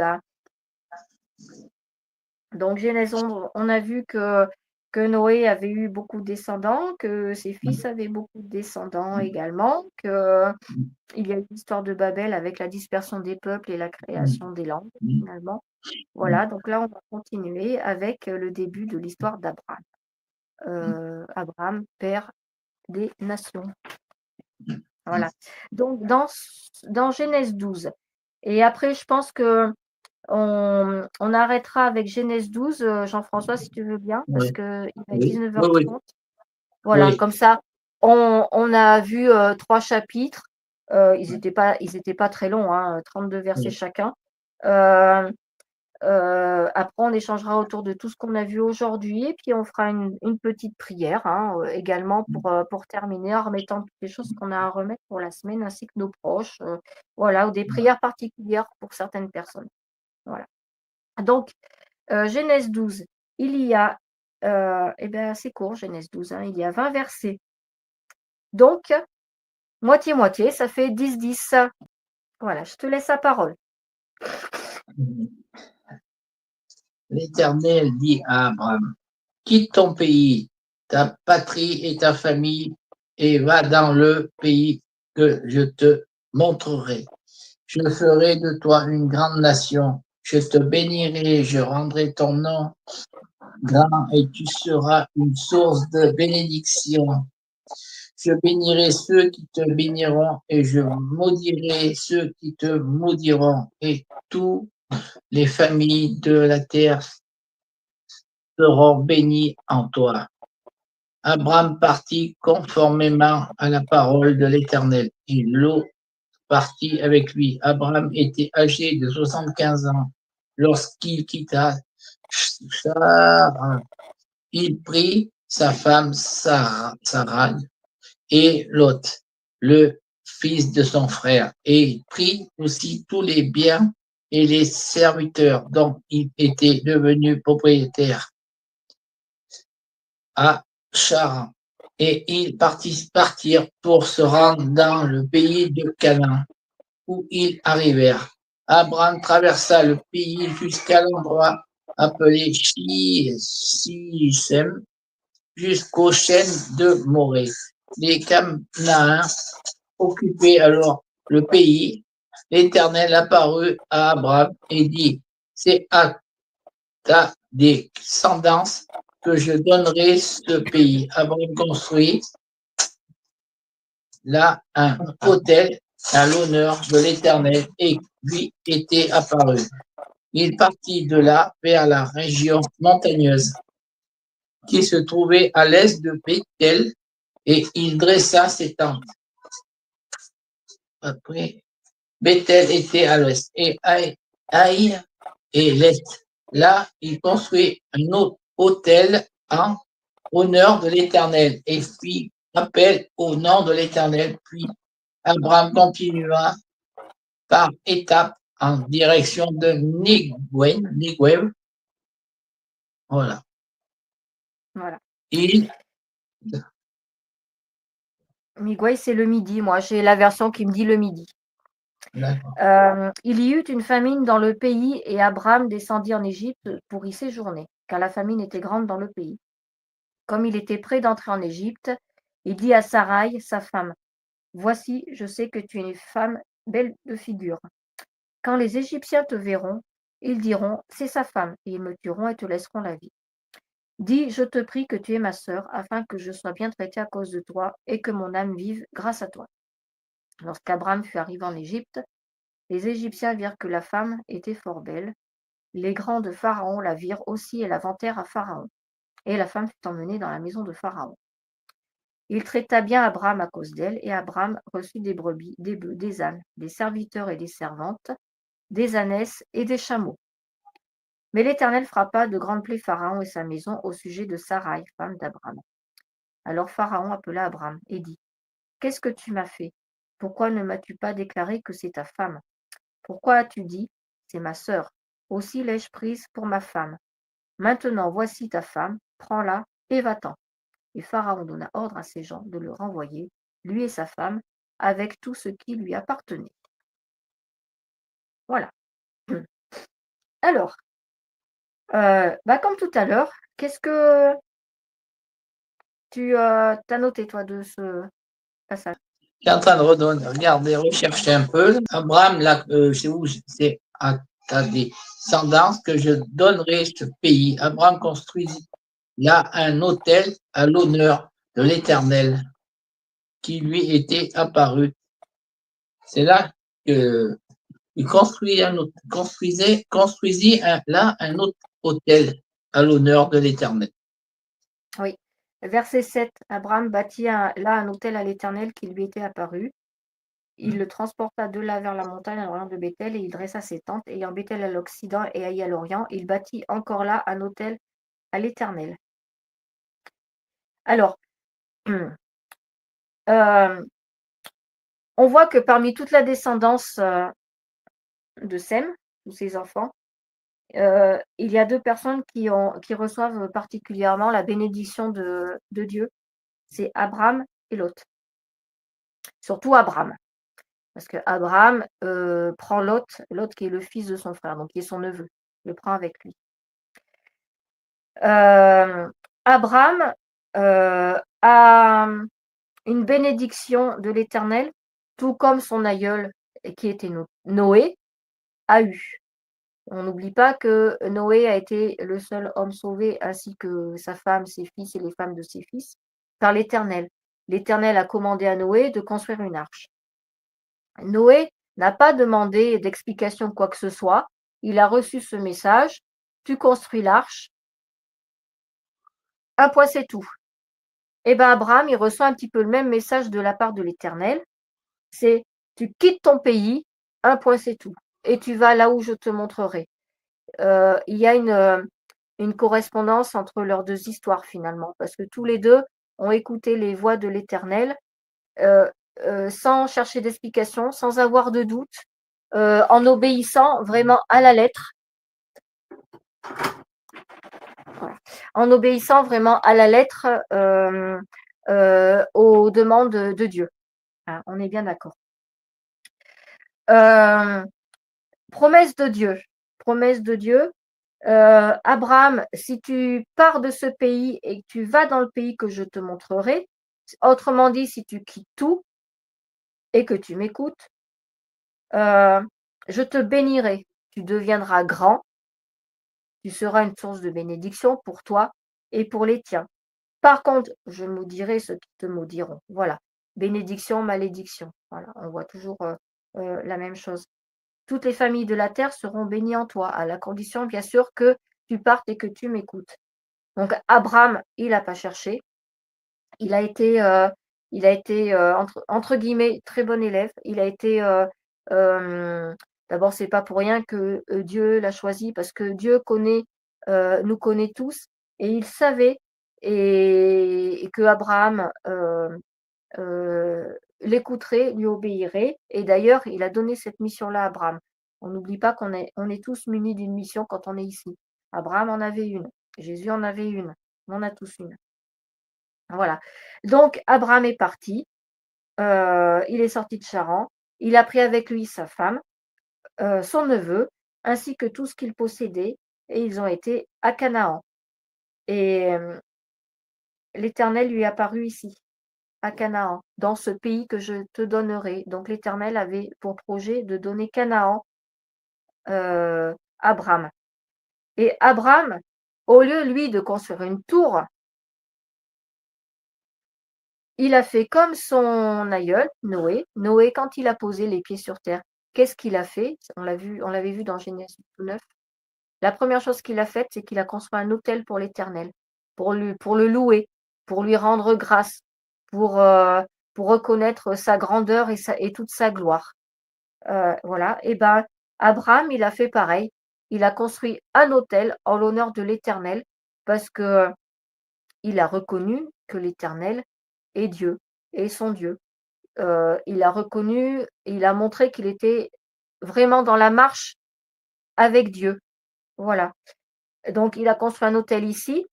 donc Genèse 11, on a vu que Noé avait eu beaucoup de descendants, que ses fils avaient beaucoup de descendants également, qu'il y a eu l'histoire de Babel avec la dispersion des peuples et la création des langues, finalement. Voilà, donc là, on va continuer avec le début de l'histoire d'Abraham. Abraham, père des nations. Voilà. Donc, dans Genèse 12. Et après, je pense que on arrêtera avec Genèse 12, Jean-François, si tu veux bien, parce Oui, qu'il est oui, 19h30. oui, Voilà, oui. comme ça, on a vu 3 chapitres. Ils étaient pas très longs, hein, 32 versets chacun. Après, on échangera autour de tout ce qu'on a vu aujourd'hui et puis on fera une petite prière hein, également pour terminer en remettant toutes les choses qu'on a à remettre pour la semaine ainsi que nos proches. Voilà, ou des prières particulières pour certaines personnes. Voilà. Donc, Genèse 12, il y a, c'est court, Genèse 12, hein, il y a 20 versets. Donc, moitié-moitié, ça fait 10-10. Voilà, je te laisse la parole. L'Éternel dit à Abraham, quitte ton pays, ta patrie et ta famille, et va dans le pays que je te montrerai. Je ferai de toi une grande nation. Je te bénirai, je rendrai ton nom grand et tu seras une source de bénédiction. Je bénirai ceux qui te béniront et je maudirai ceux qui te maudiront et toutes les familles de la terre seront bénies en toi. Abraham partit conformément à la parole de l'Éternel et Lot partit avec lui. Abraham était âgé de 75 ans lorsqu'il quitta Charan. Il prit sa femme Sarai et Lot, le fils de son frère, et il prit aussi tous les biens et les serviteurs dont il était devenu propriétaire à Charan. Et ils partirent pour se rendre dans le pays de Canaan, où ils arrivèrent. Abraham traversa le pays jusqu'à l'endroit appelé Sichem, jusqu'aux chaînes de Morée. Les Cananéens occupaient alors le pays. L'Éternel apparut à Abraham et dit, c'est à ta descendance que je donnerai ce pays. Abraham construit là un autel à l'honneur de l'Éternel et lui était apparu. Il partit de là vers la région montagneuse qui se trouvait à l'est de Bethel et il dressa ses tentes. Après, Bethel était à l'ouest et Haï est l'est. Là, il construit un autre autel en honneur de l'Éternel et fit appel au nom de l'Éternel. Puis Abraham continua par étapes en direction de Néguev. Voilà. Voilà. Il, Migway, c'est le midi. Moi, j'ai la version qui me dit le midi. d'accord. Il y eut une famine dans le pays et Abraham descendit en Égypte pour y séjourner, car la famine était grande dans le pays. Comme il était prêt d'entrer en Égypte, il dit à Sarai, sa femme, « Voici, je sais que tu es une femme belle de figure. Quand les Égyptiens te verront, ils diront, c'est sa femme, et ils me tueront et te laisseront la vie. Dis, je te prie que tu es ma sœur, afin que je sois bien traité à cause de toi et que mon âme vive grâce à toi. » Lorsqu'Abraham fut arrivé en Égypte, les Égyptiens virent que la femme était fort belle. Les grands de Pharaon la virent aussi et la vantèrent à Pharaon. Et la femme fut emmenée dans la maison de Pharaon. Il traita bien Abraham à cause d'elle, et Abraham reçut des brebis, des bœufs, des ânes, des serviteurs et des servantes, des ânesses et des chameaux. Mais l'Éternel frappa de grandes plaies Pharaon et sa maison au sujet de Sarai, femme d'Abraham. Alors Pharaon appela Abraham et dit, « Qu'est-ce que tu m'as fait? Pourquoi ne m'as-tu pas déclaré que c'est ta femme? Pourquoi as-tu dit, c'est ma sœur? Aussi l'ai-je prise pour ma femme. Maintenant voici ta femme, prends-la et va-t'en. » Et Pharaon donna ordre à ses gens de le renvoyer, lui et sa femme, avec tout ce qui lui appartenait. Voilà. Alors, comme tout à l'heure, qu'est-ce que tu as noté, toi, de ce passage? Je suis en train de regarder, rechercher un peu. Abraham, là, c'est où? C'est à ta descendance que je donnerai ce pays. Abraham construisit là un autel à l'honneur de l'Éternel qui lui était apparu. C'est là que il construisit là un autre autel à l'honneur de l'Éternel. Oui. Verset 7. Abraham bâtit là un autel à l'Éternel qui lui était apparu. Il le transporta de là vers la montagne à l'orient de Bethel et il dressa ses tentes. Ayant Bethel à l'occident et Haï à l'orient, il bâtit encore là un autel à l'Éternel. Alors, on voit que parmi toute la descendance de Sem, tous ses enfants, il y a deux personnes qui reçoivent particulièrement la bénédiction de Dieu. C'est Abraham et Lot. Surtout Abraham. Parce que Abraham prend Lot qui est le fils de son frère, donc qui est son neveu, le prend avec lui. Abraham a une bénédiction de l'Éternel, tout comme son aïeul, qui était Noé, a eu. On n'oublie pas que Noé a été le seul homme sauvé, ainsi que sa femme, ses fils et les femmes de ses fils, par l'Éternel. L'Éternel a commandé à Noé de construire une arche. Noé n'a pas demandé d'explication quoi que ce soit. Il a reçu ce message. Tu construis l'arche. Un point, c'est tout. Et bien Abraham, il reçoit un petit peu le même message de la part de l'Éternel. C'est tu quittes ton pays, un point, c'est tout. Et tu vas là où je te montrerai. Il y a une correspondance entre leurs deux histoires finalement, parce que tous les deux ont écouté les voix de l'Éternel sans chercher d'explication, sans avoir de doute, en obéissant vraiment à la lettre. En obéissant vraiment à la lettre aux demandes de Dieu. Hein, on est bien d'accord. Promesse de Dieu. Promesse de Dieu. Abraham, si tu pars de ce pays et que tu vas dans le pays que je te montrerai, autrement dit, si tu quittes tout et que tu m'écoutes, je te bénirai. Tu deviendras grand. Tu seras une source de bénédiction pour toi et pour les tiens. Par contre, je maudirai ceux qui te maudiront. Voilà. bénédiction, malédiction. Voilà, on voit toujours la même chose. Toutes les familles de la terre seront bénies en toi, à la condition, bien sûr, que tu partes et que tu m'écoutes. Donc, Abraham, il n'a pas cherché. Il a été, entre guillemets, très bon élève. Il a été, d'abord, c'est pas pour rien que Dieu l'a choisi, parce que Dieu nous connaît tous, et il savait et que Abraham l'écouterait, lui obéirait. Et d'ailleurs, il a donné cette mission-là à Abraham. On n'oublie pas on est tous munis d'une mission quand on est ici. Abraham en avait une, Jésus en avait une, on en a tous une. Voilà. Donc, Abraham est parti, il est sorti de Charan, il a pris avec lui sa femme, son neveu, ainsi que tout ce qu'il possédait, et ils ont été à Canaan. Et l'Éternel lui est apparu ici, à Canaan, dans ce pays que je te donnerai. Donc, l'Éternel avait pour projet de donner Canaan à Abraham. Et Abraham, au lieu, lui, de construire une tour, il a fait comme son aïeul, Noé. Noé, quand il a posé les pieds sur terre, qu'est-ce qu'il a fait? On l'avait vu dans Genèse 9. La première chose qu'il a faite, c'est qu'il a construit un autel pour l'Éternel, pour le louer, pour lui rendre grâce, pour reconnaître sa grandeur et toute sa gloire. Voilà. Et ben, Abraham, il a fait pareil. Il a construit un autel en l'honneur de l'Éternel, parce que il a reconnu que l'Éternel est Dieu, et son Dieu. Il a reconnu, et il a montré qu'il était vraiment dans la marche avec Dieu. Voilà. Donc, il a construit un autel ici,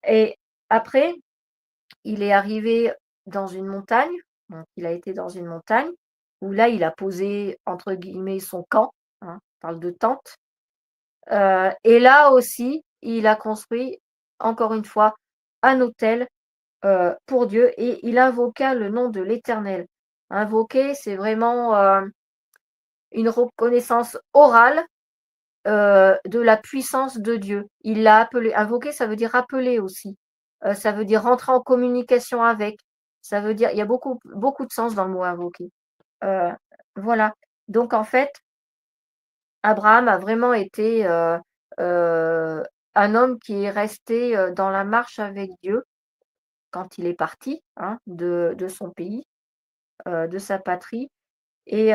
et après, il est arrivé dans une montagne. Donc, il a été dans une montagne où là, il a posé, entre guillemets, son camp. On parle de tente. Et là aussi, il a construit, encore une fois, un autel pour Dieu, et il invoqua le nom de l'Éternel. Invoquer, c'est vraiment une reconnaissance orale de la puissance de Dieu. Il l'a appelé. Invoquer, ça veut dire appeler aussi. Ça veut dire rentrer en communication avec. Ça veut dire, il y a beaucoup, beaucoup de sens dans le mot invoquer. Voilà. Donc, en fait, Abraham a vraiment été un homme qui est resté dans la marche avec Dieu quand il est parti de son pays, de sa patrie. Et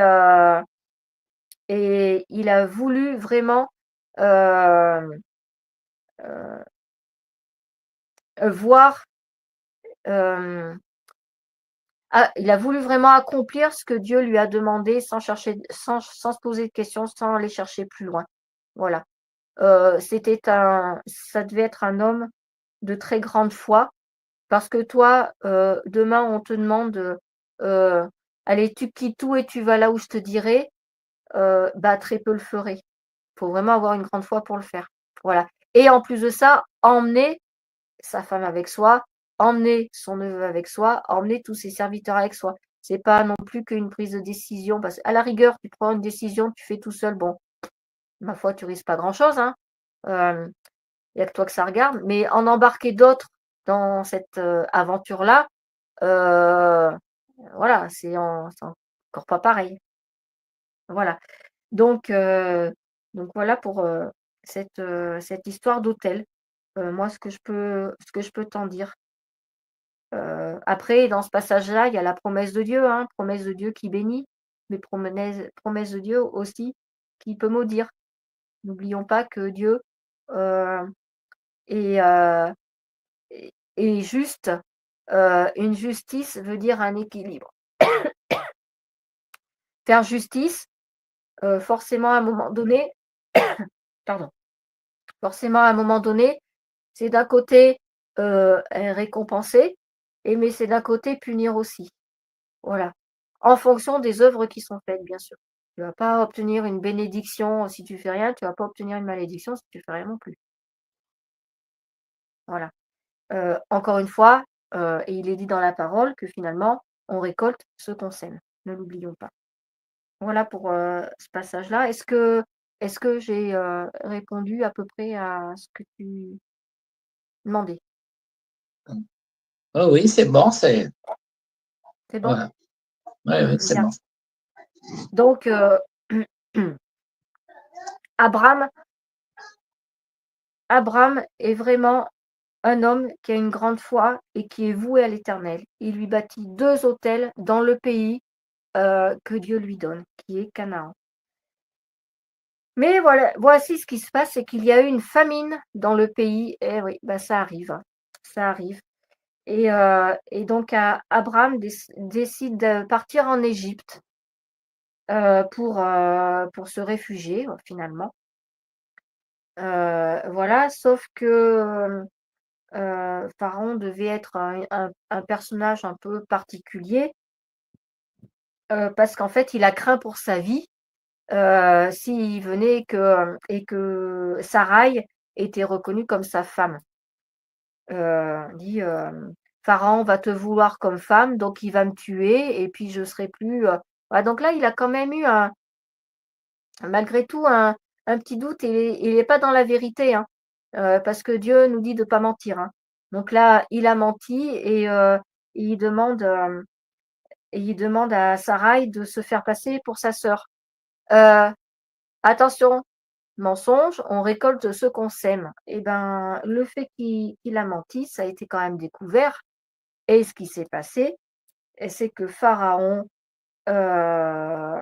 il a voulu vraiment voir, il a voulu vraiment accomplir ce que Dieu lui a demandé, sans se poser de questions, sans aller chercher plus loin. Voilà. Ça devait être un homme de très grande foi, parce que toi, demain, on te demande, allez, tu quittes tout et tu vas là où je te dirai, très peu le feraient. Il faut vraiment avoir une grande foi pour le faire. Voilà. Et en plus de ça, emmener sa femme avec soi, emmener son neveu avec soi, emmener tous ses serviteurs avec soi. C'est pas non plus qu'une prise de décision, parce qu'à la rigueur, tu prends une décision, tu fais tout seul, bon, ma foi, tu risques pas grand-chose, hein. Il n'y a que toi que ça regarde, mais en embarquer d'autres dans cette aventure-là, voilà, c'est encore pas pareil. Voilà. Donc voilà pour cette histoire d'hôtel. Moi, ce que je peux t'en dire. Après, dans ce passage-là, il y a la promesse de Dieu, promesse de Dieu qui bénit, mais promesse de Dieu aussi qui peut maudire. N'oublions pas que Dieu est, est juste. Une justice veut dire un équilibre. Faire justice, forcément à un moment donné, pardon, forcément à un moment donné, c'est d'un côté récompenser, mais c'est d'un côté punir aussi. Voilà. En fonction des œuvres qui sont faites, bien sûr. Tu ne vas pas obtenir une bénédiction si tu fais rien, tu ne vas pas obtenir une malédiction si tu fais rien non plus. Voilà. Encore une fois, et il est dit dans la parole que finalement, on récolte ce qu'on sème. Ne l'oublions pas. Voilà pour ce passage-là. Est-ce que j'ai répondu à peu près à ce que tu demandais? Oui, c'est bon, C'est bon? Voilà. Ouais, c'est Bien. bon. Donc, Abraham est vraiment un homme qui a une grande foi et qui est voué à l'Éternel. Il lui bâtit 2 autels dans le pays que Dieu lui donne, qui est Canaan. Mais voilà, voici ce qui se passe, c'est qu'il y a eu une famine dans le pays. Et oui, bah ça arrive, hein, ça arrive. Et donc Abraham décide de partir en Égypte pour se réfugier finalement. Voilà, sauf que Pharaon devait être un personnage un peu particulier parce qu'en fait, il a craint pour sa vie s'il venait et que Sarai était reconnue comme sa femme. Dit Pharaon va te vouloir comme femme, donc il va me tuer et puis je serai plus. Voilà, donc là, il a quand même eu malgré tout un petit doute. Il est pas dans la vérité, hein, parce que Dieu nous dit de pas mentir, hein. Donc là, il a menti et il demande à Sarai de se faire passer pour sa sœur. Attention, mensonge, on récolte ce qu'on sème. Et ben, le fait qu'il a menti, ça a été quand même découvert. Et ce qui s'est passé, c'est que Pharaon, euh,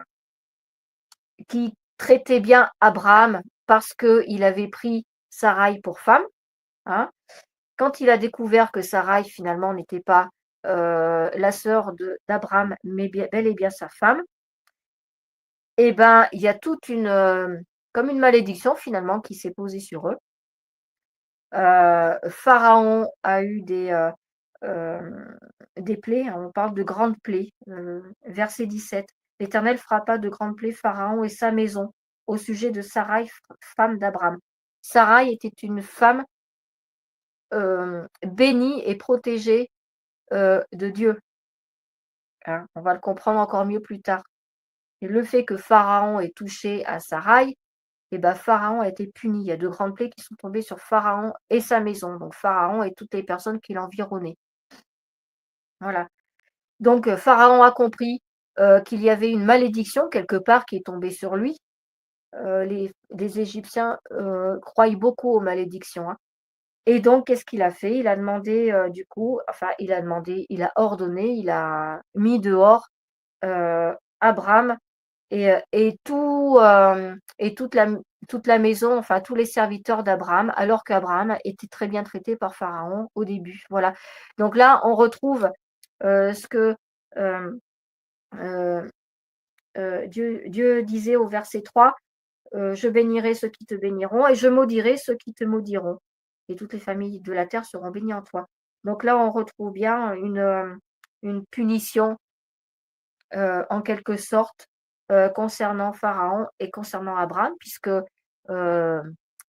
qui traitait bien Abraham parce qu'il avait pris Sarai pour femme, hein, quand il a découvert que Sarai finalement n'était pas la sœur d'Abraham, mais bel et bien sa femme, et ben il y a toute comme une malédiction finalement qui s'est posée sur eux. Pharaon a eu des plaies, hein, on parle de grandes plaies. Verset 17. L'Éternel frappa de grandes plaies Pharaon et sa maison au sujet de Sarai, femme d'Abraham. Sarai était une femme bénie et protégée de Dieu, hein. On va le comprendre encore mieux plus tard. Et le fait que Pharaon ait touché à Sarai, et ben Pharaon a été puni. Il y a de grandes plaies qui sont tombées sur Pharaon et sa maison, donc Pharaon et toutes les personnes qui l'environnaient. Voilà. Donc Pharaon a compris qu'il y avait une malédiction quelque part qui est tombée sur lui. Les Égyptiens croient beaucoup aux malédictions, hein. Et donc, qu'est-ce qu'il a fait? Il a demandé, il a ordonné, il a mis dehors Abraham et toute la maison, enfin tous les serviteurs d'Abraham, alors qu'Abraham était très bien traité par Pharaon au début. Voilà. Donc là, on retrouve ce que euh, euh, Dieu disait au verset 3, je bénirai ceux qui te béniront et je maudirai ceux qui te maudiront. Et toutes les familles de la terre seront bénies en toi. Donc là, on retrouve bien une punition en quelque sorte concernant Pharaon et concernant Abraham, puisque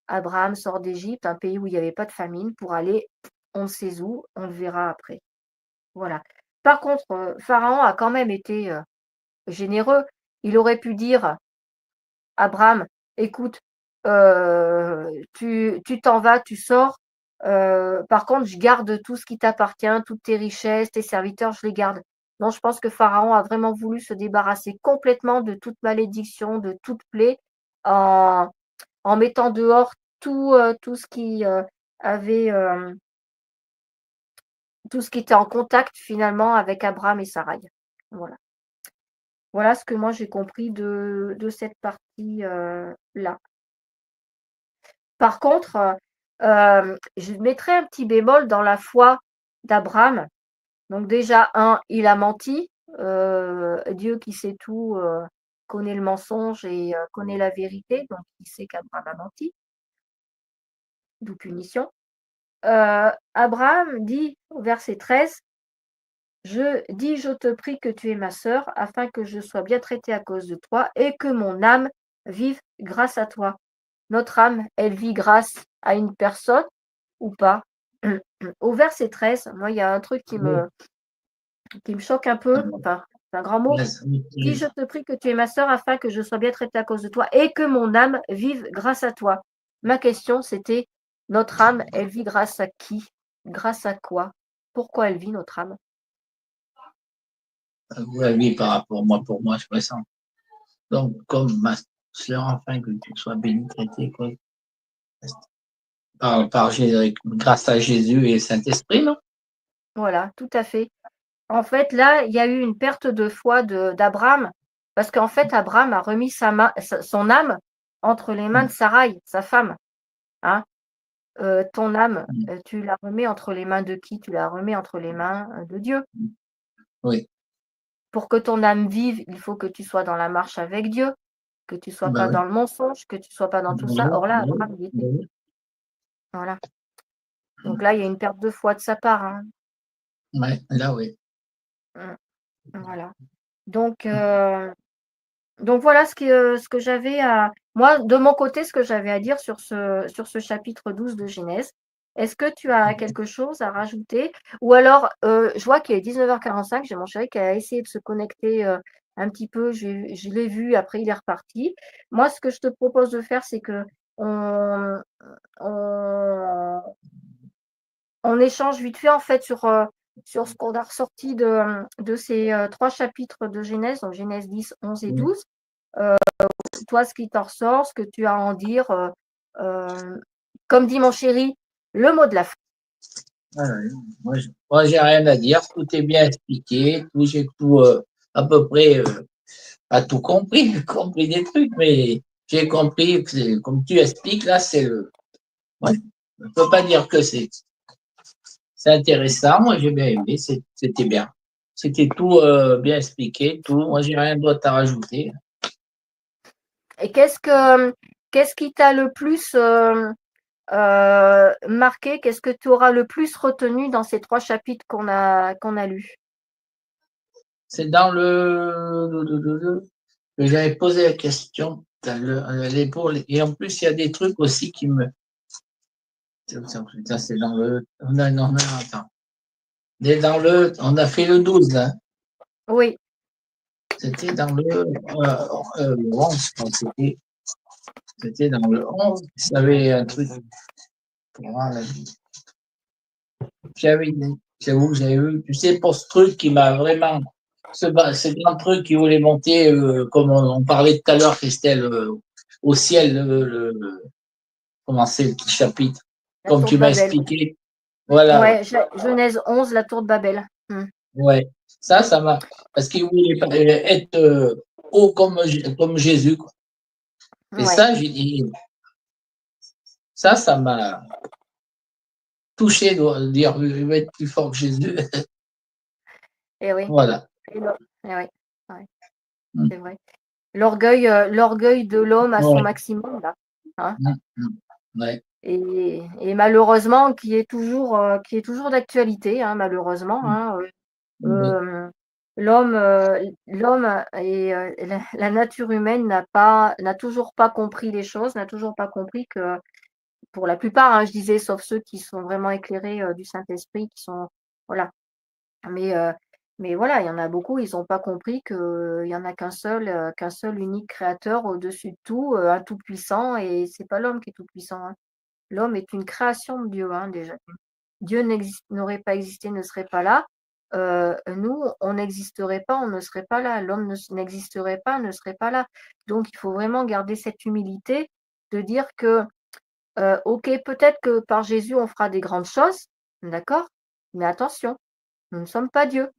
Abraham sort d'Égypte, un pays où il n'y avait pas de famine, pour aller on ne sait où, on le verra après. Voilà. Par contre, Pharaon a quand même été généreux. Il aurait pu dire Abraham, écoute, tu t'en vas, tu sors. Par contre, je garde tout ce qui t'appartient, toutes tes richesses, tes serviteurs, je les garde. Non, je pense que Pharaon a vraiment voulu se débarrasser complètement de toute malédiction, de toute plaie, en, en mettant dehors tout ce qui avait, tout ce qui était en contact finalement avec Abraham et Sarai. Voilà. Voilà ce que moi j'ai compris de cette partie-là. Par contre, je mettrais un petit bémol dans la foi d'Abraham. Donc déjà, il a menti. Dieu qui sait tout connaît le mensonge et connaît la vérité, donc il sait qu'Abraham a menti, d'où punition. Abraham dit au verset 13, je te prie que tu es ma sœur, afin que je sois bien traité à cause de toi et que mon âme vive grâce à toi. Notre âme, elle vit grâce à une personne ou pas? Au verset 13, moi, il y a un truc qui me choque un peu, enfin, c'est un grand mot. Dis, je te prie que tu es ma sœur afin que je sois bien traité à cause de toi et que mon âme vive grâce à toi. Ma question, c'était, notre âme, elle vit grâce à qui? Grâce à quoi? Pourquoi elle vit, notre âme? Oui, par rapport à moi, pour moi, je ressens. Donc, comme ma sœur, enfin, que tu sois bénie, traitée, quoi, par Jésus, grâce à Jésus et le Saint-Esprit, non? Voilà, tout à fait. En fait, là, il y a eu une perte de foi d'Abraham, parce qu'en fait, Abraham a remis son âme entre les mains de Sarai, sa femme. Hein. Ton âme, tu la remets entre les mains de qui? Tu la remets entre les mains de Dieu. Oui, Pour que ton âme vive, il faut que tu sois dans la marche avec Dieu, que tu sois bah pas oui. dans le mensonge, que tu sois pas dans tout ça. Or là, Abraham, il était. Oui. Voilà. Donc là, il y a une perte de foi de sa part. Hein. Ouais, là, oui. Voilà. Donc voilà ce que j'avais à. Moi, de mon côté, ce que j'avais à dire sur ce chapitre 12 de Genèse. Est-ce que tu as quelque chose à rajouter? Ou alors, je vois qu'il est 19h45, j'ai mon chéri qui a essayé de se connecter un petit peu, je l'ai vu, après il est reparti. Moi, ce que je te propose de faire, c'est que on, on, on échange vite fait en fait sur ce qu'on a ressorti de ces 3 chapitres de Genèse, donc Genèse 10, 11 et 12. Toi, ce qui t'en ressort, ce que tu as à en dire, comme dit mon chéri, le mot de la fin. Moi, j'ai rien à dire. Tout est bien expliqué. J'ai tout, à peu près, pas tout compris, j'ai compris des trucs, mais j'ai compris que, comme tu expliques, là, c'est le. Ouais, je ne peux pas dire que c'est intéressant. Moi, j'ai bien aimé. C'était bien. C'était tout bien expliqué. Tout. Moi, j'ai rien d'autre à rajouter. Et qu'est-ce qui t'a le plus marqué? Qu'est-ce que tu auras le plus retenu dans ces 3 chapitres qu'on a lus? C'est dans j'avais posé la question dans l'épaule. Et en plus, il y a des trucs aussi qui me. Ça, c'est dans le. Non, non, non, attends. On a fait le 12, là. Oui, C'était dans le 11, je crois que c'était dans le 11. J'avais un truc pour voir la vie. J'avoue que j'avais eu, tu sais, pour ce truc qui m'a vraiment, ce grand truc qui voulait monter, comme on parlait tout à l'heure, Christelle, au ciel, comment c'est le chapitre, la comme tour tu de m'as Babel. expliqué. Voilà, Ouais, Genèse 11, la tour de Babel. ouais. Ça m'a, parce qu'il voulait être haut comme Jésus, quoi. Et Ouais, ça, j'ai dit, ça m'a touché de dire, il va être plus fort que Jésus. et oui. Voilà. Et ouais, ouais, c'est vrai. L'orgueil de l'homme à son Ouais. maximum, là. Hein. Ouais. Et malheureusement, qui est toujours d'actualité, hein, malheureusement. Hein. Oui. L'homme et la nature humaine n'a toujours pas compris les choses, n'a toujours pas compris que, pour la plupart, hein, je disais, sauf ceux qui sont vraiment éclairés du Saint-Esprit, qui sont, voilà. Mais, euh, mais voilà, il y en a beaucoup, ils n'ont pas compris qu'il n'y en a qu'un seul unique créateur au-dessus de tout, un tout-puissant, et c'est pas l'homme qui est tout-puissant. Hein. L'homme est une création de Dieu, hein, déjà. Dieu n'aurait pas existé, ne serait pas là. Nous, on n'existerait pas, on ne serait pas là. L'homme n'existerait pas, ne serait pas là. Donc, il faut vraiment garder cette humilité de dire que, ok, peut-être que par Jésus, on fera des grandes choses, d'accord? Mais attention, nous ne sommes pas Dieu.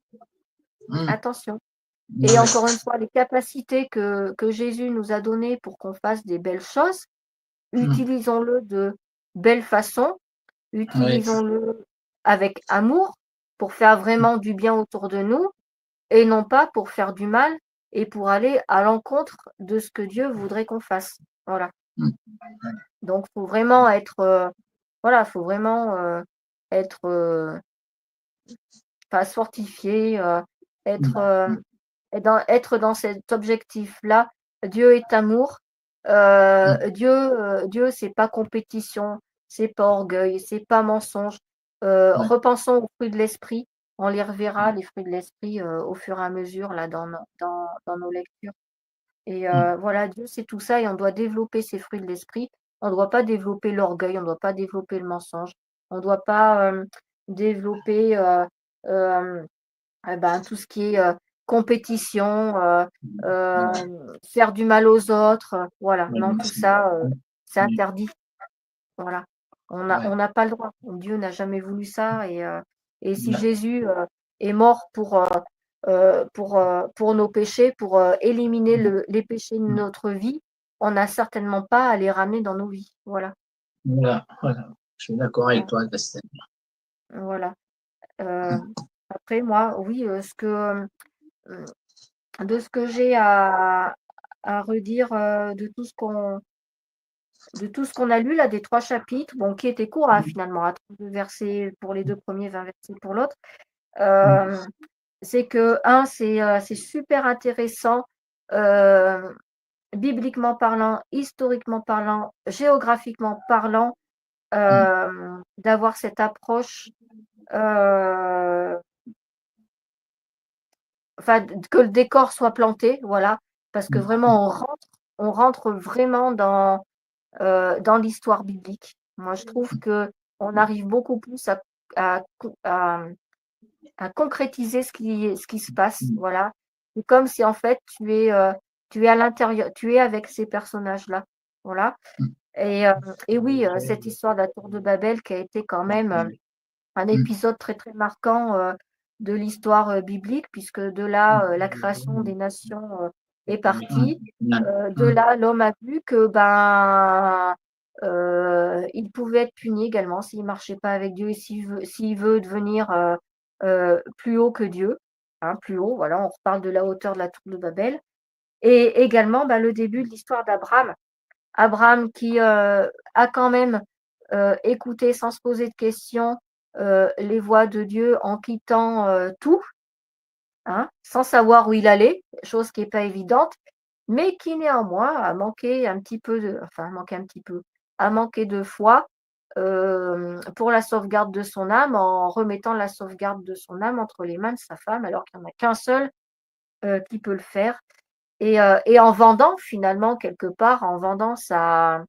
Attention. Et encore une fois, les capacités que Jésus nous a données pour qu'on fasse des belles choses, utilisons-le de belle façon, Oui. utilisons-le avec amour pour faire vraiment du bien autour de nous et non pas pour faire du mal et pour aller à l'encontre de ce que Dieu voudrait qu'on fasse. Voilà. Donc, il faut vraiment être, voilà, faut vraiment être pas se fortifier, être, être dans cet objectif-là. Dieu est amour. Dieu, c'est pas compétition, c'est pas orgueil, c'est pas mensonge. Ouais. Repensons aux fruits de l'esprit. On les reverra, les fruits de l'esprit, au fur et à mesure là, dans nos lectures. Et voilà, Dieu, c'est tout ça et on doit développer ces fruits de l'esprit. On ne doit pas développer l'orgueil, on ne doit pas développer le mensonge, on ne doit pas développer tout ce qui est compétition, faire du mal aux autres, voilà. Non, tout ça, c'est interdit. Voilà. On n'a pas le droit. Dieu n'a jamais voulu ça. Et si Jésus est mort pour nos péchés, pour éliminer les péchés de notre vie, on n'a certainement pas à les ramener dans nos vies. Voilà. Voilà. Je suis d'accord avec toi, Christelle. Voilà. Après, moi, oui, de ce que j'ai à redire de tout ce qu'on a lu là, des 3 chapitres, bon, qui étaient courts finalement, à 32 versets pour les 2 premiers, 20 versets pour l'autre. C'est que, c'est super intéressant, bibliquement parlant, historiquement parlant, géographiquement parlant, d'avoir cette approche, que le décor soit planté, voilà, parce que vraiment on rentre vraiment dans l'histoire biblique. Moi, je trouve que on arrive beaucoup plus à concrétiser ce qui se passe, voilà. C'est comme si en fait tu es à l'intérieur, tu es avec ces personnages-là, voilà. Et oui, cette histoire de la tour de Babel qui a été quand même un épisode très très marquant de l'histoire biblique, puisque de là la création des nations est partie. De là, l'homme a vu que il pouvait être puni également s'il ne marchait pas avec Dieu et s'il veut devenir plus haut que Dieu, hein, plus haut. Voilà, on reparle de la hauteur de la tour de Babel. Et également le début de l'histoire d'Abraham. Abraham qui a quand même écouté sans se poser de questions les voix de Dieu en quittant tout, hein, sans savoir où il allait, chose qui n'est pas évidente, mais qui néanmoins a manqué de foi pour la sauvegarde de son âme, en remettant la sauvegarde de son âme entre les mains de sa femme, alors qu'il n'y en a qu'un seul qui peut le faire. Et en vendant finalement, quelque part, en vendant sa,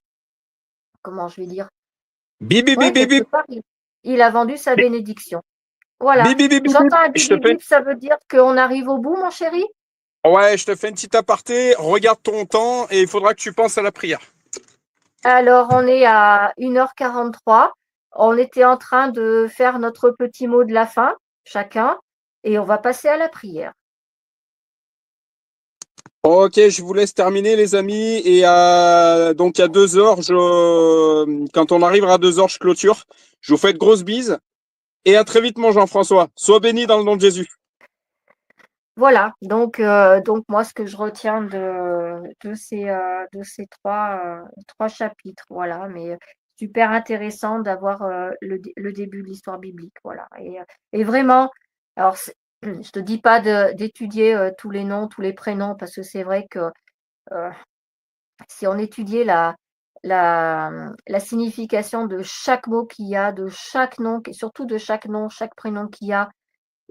comment je vais dire, quelque part, il a vendu sa bénédiction. Voilà. J'entends un bip, bip, ça veut dire qu'on arrive au bout, mon chéri? Ouais, je te fais une petite aparté. Regarde ton temps et il faudra que tu penses à la prière. Alors, on est à 1h43. On était en train de faire notre petit mot de la fin, chacun, et on va passer à la prière. Ok, je vous laisse terminer, les amis. Et donc, à 2h, quand on arrivera à 2h, je clôture. Je vous fais de grosses bises. Et à très vite, mon Jean-François. Sois béni dans le nom de Jésus. Voilà, donc moi, ce que je retiens de ces trois chapitres, voilà, mais super intéressant d'avoir le début de l'histoire biblique, voilà. Et vraiment, alors, je te dis pas d'étudier tous les noms, tous les prénoms, parce que c'est vrai que si on étudiait la signification de chaque mot qu'il y a, de chaque nom, et surtout de chaque nom, chaque prénom qu'il y a,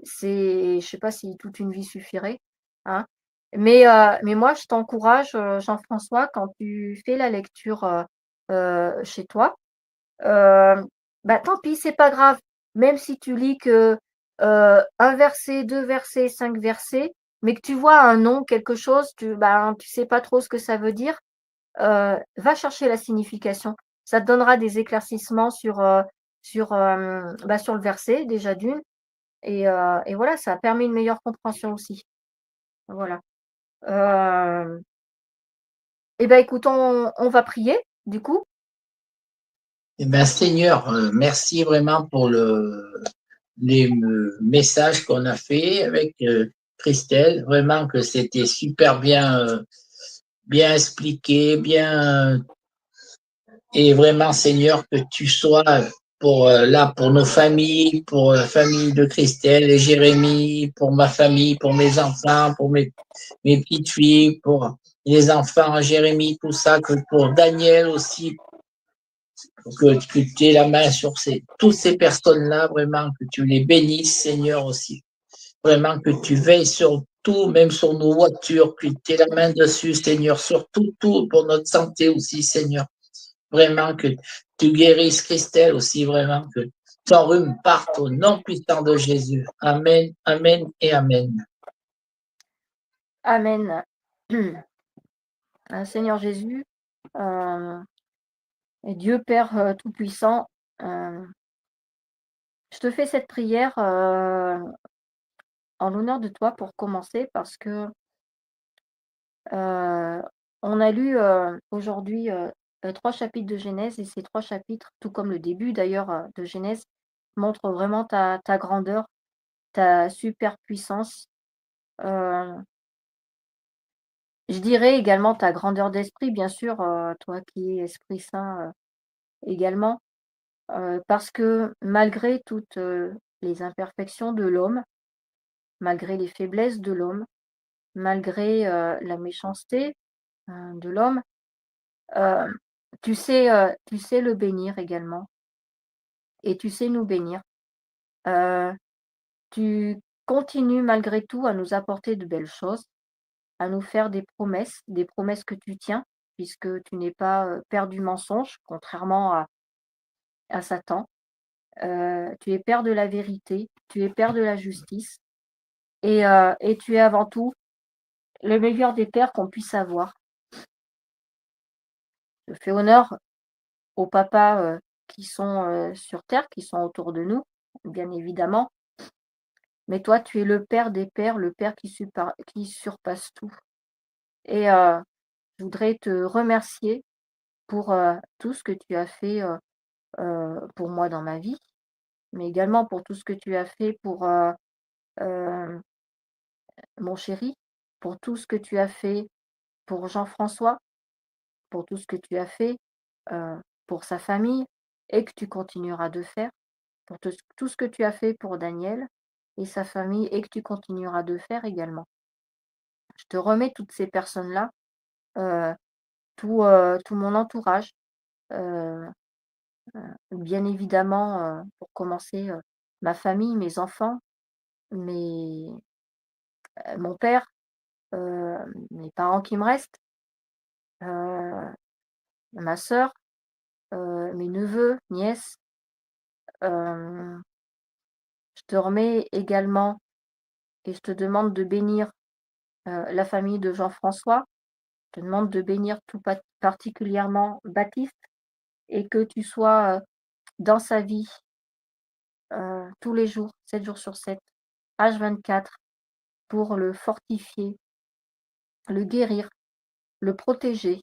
je sais pas si toute une vie suffirait, hein. Mais moi, je t'encourage, Jean-François, quand tu fais la lecture chez toi, tant pis, c'est pas grave. Même si tu lis que un verset, 2 versets, 5 versets, mais que tu vois un nom, quelque chose, tu sais pas trop ce que ça veut dire, va chercher la signification. Ça te donnera des éclaircissements sur le verset, déjà d'une. Et voilà, ça a permis une meilleure compréhension aussi. Voilà. Écoute, on va prier, du coup. Eh bien, Seigneur, merci vraiment pour les messages qu'on a fait avec Christelle. Vraiment que c'était super bien expliqué, et vraiment, Seigneur, que tu sois pour nos familles, pour la famille de Christelle et Jérémie, pour ma famille, pour mes enfants, pour mes petites filles, pour les enfants, Jérémie, tout ça, que pour Daniel aussi, que tu aies la main sur toutes ces personnes-là, vraiment, que tu les bénisses, Seigneur, aussi. Vraiment, que tu veilles sur tout, même sur nos voitures, que tu aies la main dessus, Seigneur, sur tout, pour notre santé aussi, Seigneur. Vraiment, que tu guérisses Christelle aussi, vraiment, que ton rhume parte au nom puissant de Jésus. Amen, amen et amen. Amen. Seigneur Jésus, et Dieu Père Tout-Puissant, je te fais cette prière en l'honneur de toi pour commencer parce que on a lu aujourd'hui 3 chapitres de Genèse et ces 3 chapitres, tout comme le début d'ailleurs de Genèse, montrent vraiment ta grandeur, ta super puissance. Je dirais également ta grandeur d'esprit, bien sûr, toi qui es Esprit Saint également, parce que malgré toutes les imperfections de l'homme, malgré les faiblesses de l'homme, malgré la méchanceté de l'homme, euh, tu sais le bénir également et tu sais nous bénir. Euh, Tu continues malgré tout à nous apporter de belles choses, à nous faire des promesses que tu tiens, puisque tu n'es pas père du mensonge, contrairement à Satan. Tu es père de la vérité, tu es père de la justice, et tu es avant tout le meilleur des pères qu'on puisse avoir. Je fais honneur aux papas qui sont sur terre, qui sont autour de nous, bien évidemment, mais toi, tu es le père des pères, le père qui surpasse tout. Et je voudrais te remercier pour tout ce que tu as fait pour moi dans ma vie, mais également pour tout ce que tu as fait pour euh, mon chéri, pour tout ce que tu as fait pour Jean-François, pour tout ce que tu as fait pour sa famille et que tu continueras de faire, pour tout ce que tu as fait pour Daniel et sa famille et que tu continueras de faire également. Je te remets toutes ces personnes-là, euh, tout mon entourage, euh, bien évidemment, pour commencer, ma famille, mes enfants, mes mon père, mes parents qui me restent, heu, ma sœur, mes neveux, nièces. Je te remets également et je te demande de bénir, la famille de Jean-François. Je te demande de bénir tout particulièrement Baptiste et que tu sois, dans sa vie, tous les jours, 7 jours sur 7, H24, pour le fortifier, le guérir, le protéger,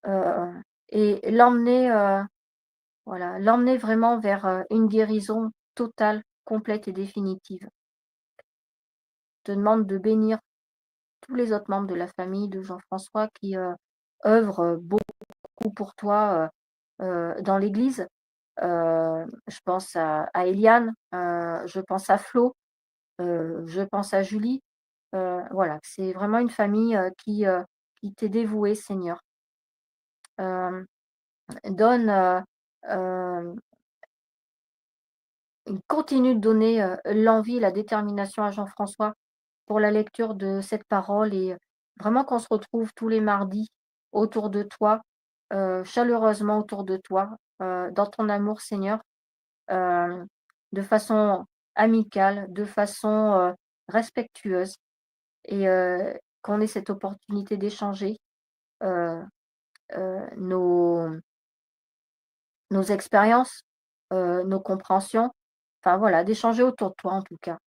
heu et l'emmener vraiment vers, une guérison totale, complète et définitive. Je te demande de bénir tous les autres membres de la famille de Jean-François qui, œuvrent beaucoup pour toi, dans l'église. Je pense à Eliane, je pense à Flo, je pense à Julie. Voilà, c'est vraiment une famille, qui t'est dévouée, Seigneur. Hem, donne, hem, continue de donner, l'envie, la détermination à Jean-François pour la lecture de cette parole et vraiment qu'on se retrouve tous les mardis autour de toi, chaleureusement autour de toi, dans ton amour, Seigneur, hem, de façon amicale, de façon, respectueuse et qu'on ait cette opportunité d'échanger, heu nos expériences, nos compréhensions, enfin voilà, d'échanger autour de toi en tout cas.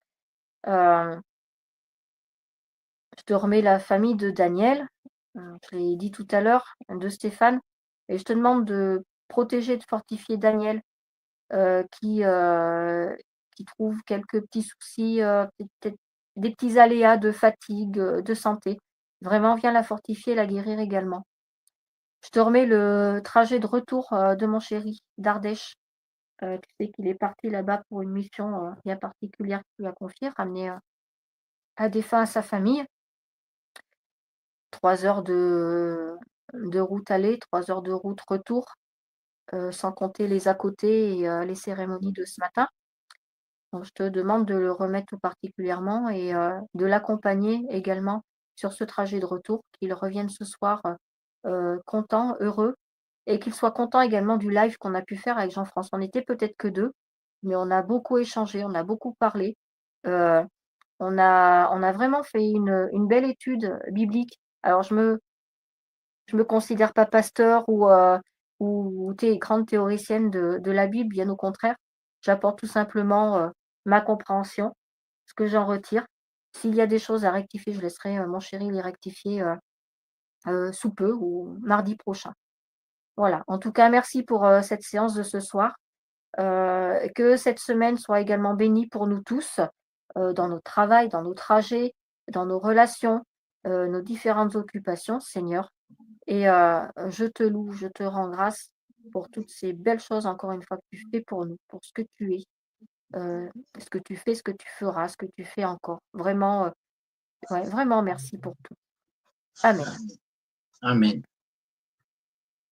Heu, je te remets la famille de Daniel, je l'ai dit tout à l'heure, de Stéphane et je te demande de protéger et de fortifier Daniel, qui trouve quelques petits soucis, peut-être des petits aléas de fatigue, de santé. Vraiment, viens la fortifier, la guérir également. Je te remets le trajet de retour, de mon chéri d'Ardèche. Tu sais qu'il est parti là-bas pour une mission, bien particulière qu'il lui a confiée, ramener, à des fins à sa famille. 3 heures de route aller, 3 heures de route retour, sans compter les à côté et les cérémonies de ce matin. Donc je te demande de le remettre tout particulièrement et de l'accompagner également sur ce trajet de retour, qu'il revienne ce soir, content, heureux et qu'il soit content également du live qu'on a pu faire avec Jean-François. On n'était peut-être que 2, mais on a beaucoup échangé, on a beaucoup parlé. Heu, On a vraiment fait une belle étude biblique. Alors je me considère pas pasteur ou grande théoricienne de la Bible, bien au contraire. J'apporte tout simplement, ma compréhension, ce que j'en retire. S'il y a des choses à rectifier, je laisserai, mon chéri les rectifier, sous peu ou mardi prochain. Voilà. En tout cas, merci pour, cette séance de ce soir. Que cette semaine soit également bénie pour nous tous, dans notre travail, dans nos trajets, dans nos relations, nos différentes occupations, Seigneur. Et je te loue, je te rends grâce pour toutes ces belles choses, encore une fois, que tu fais pour nous, pour ce que tu es, ce que tu fais, ce que tu feras, ce que tu fais encore. Vraiment, ouais, vraiment merci pour tout. Amen. Amen.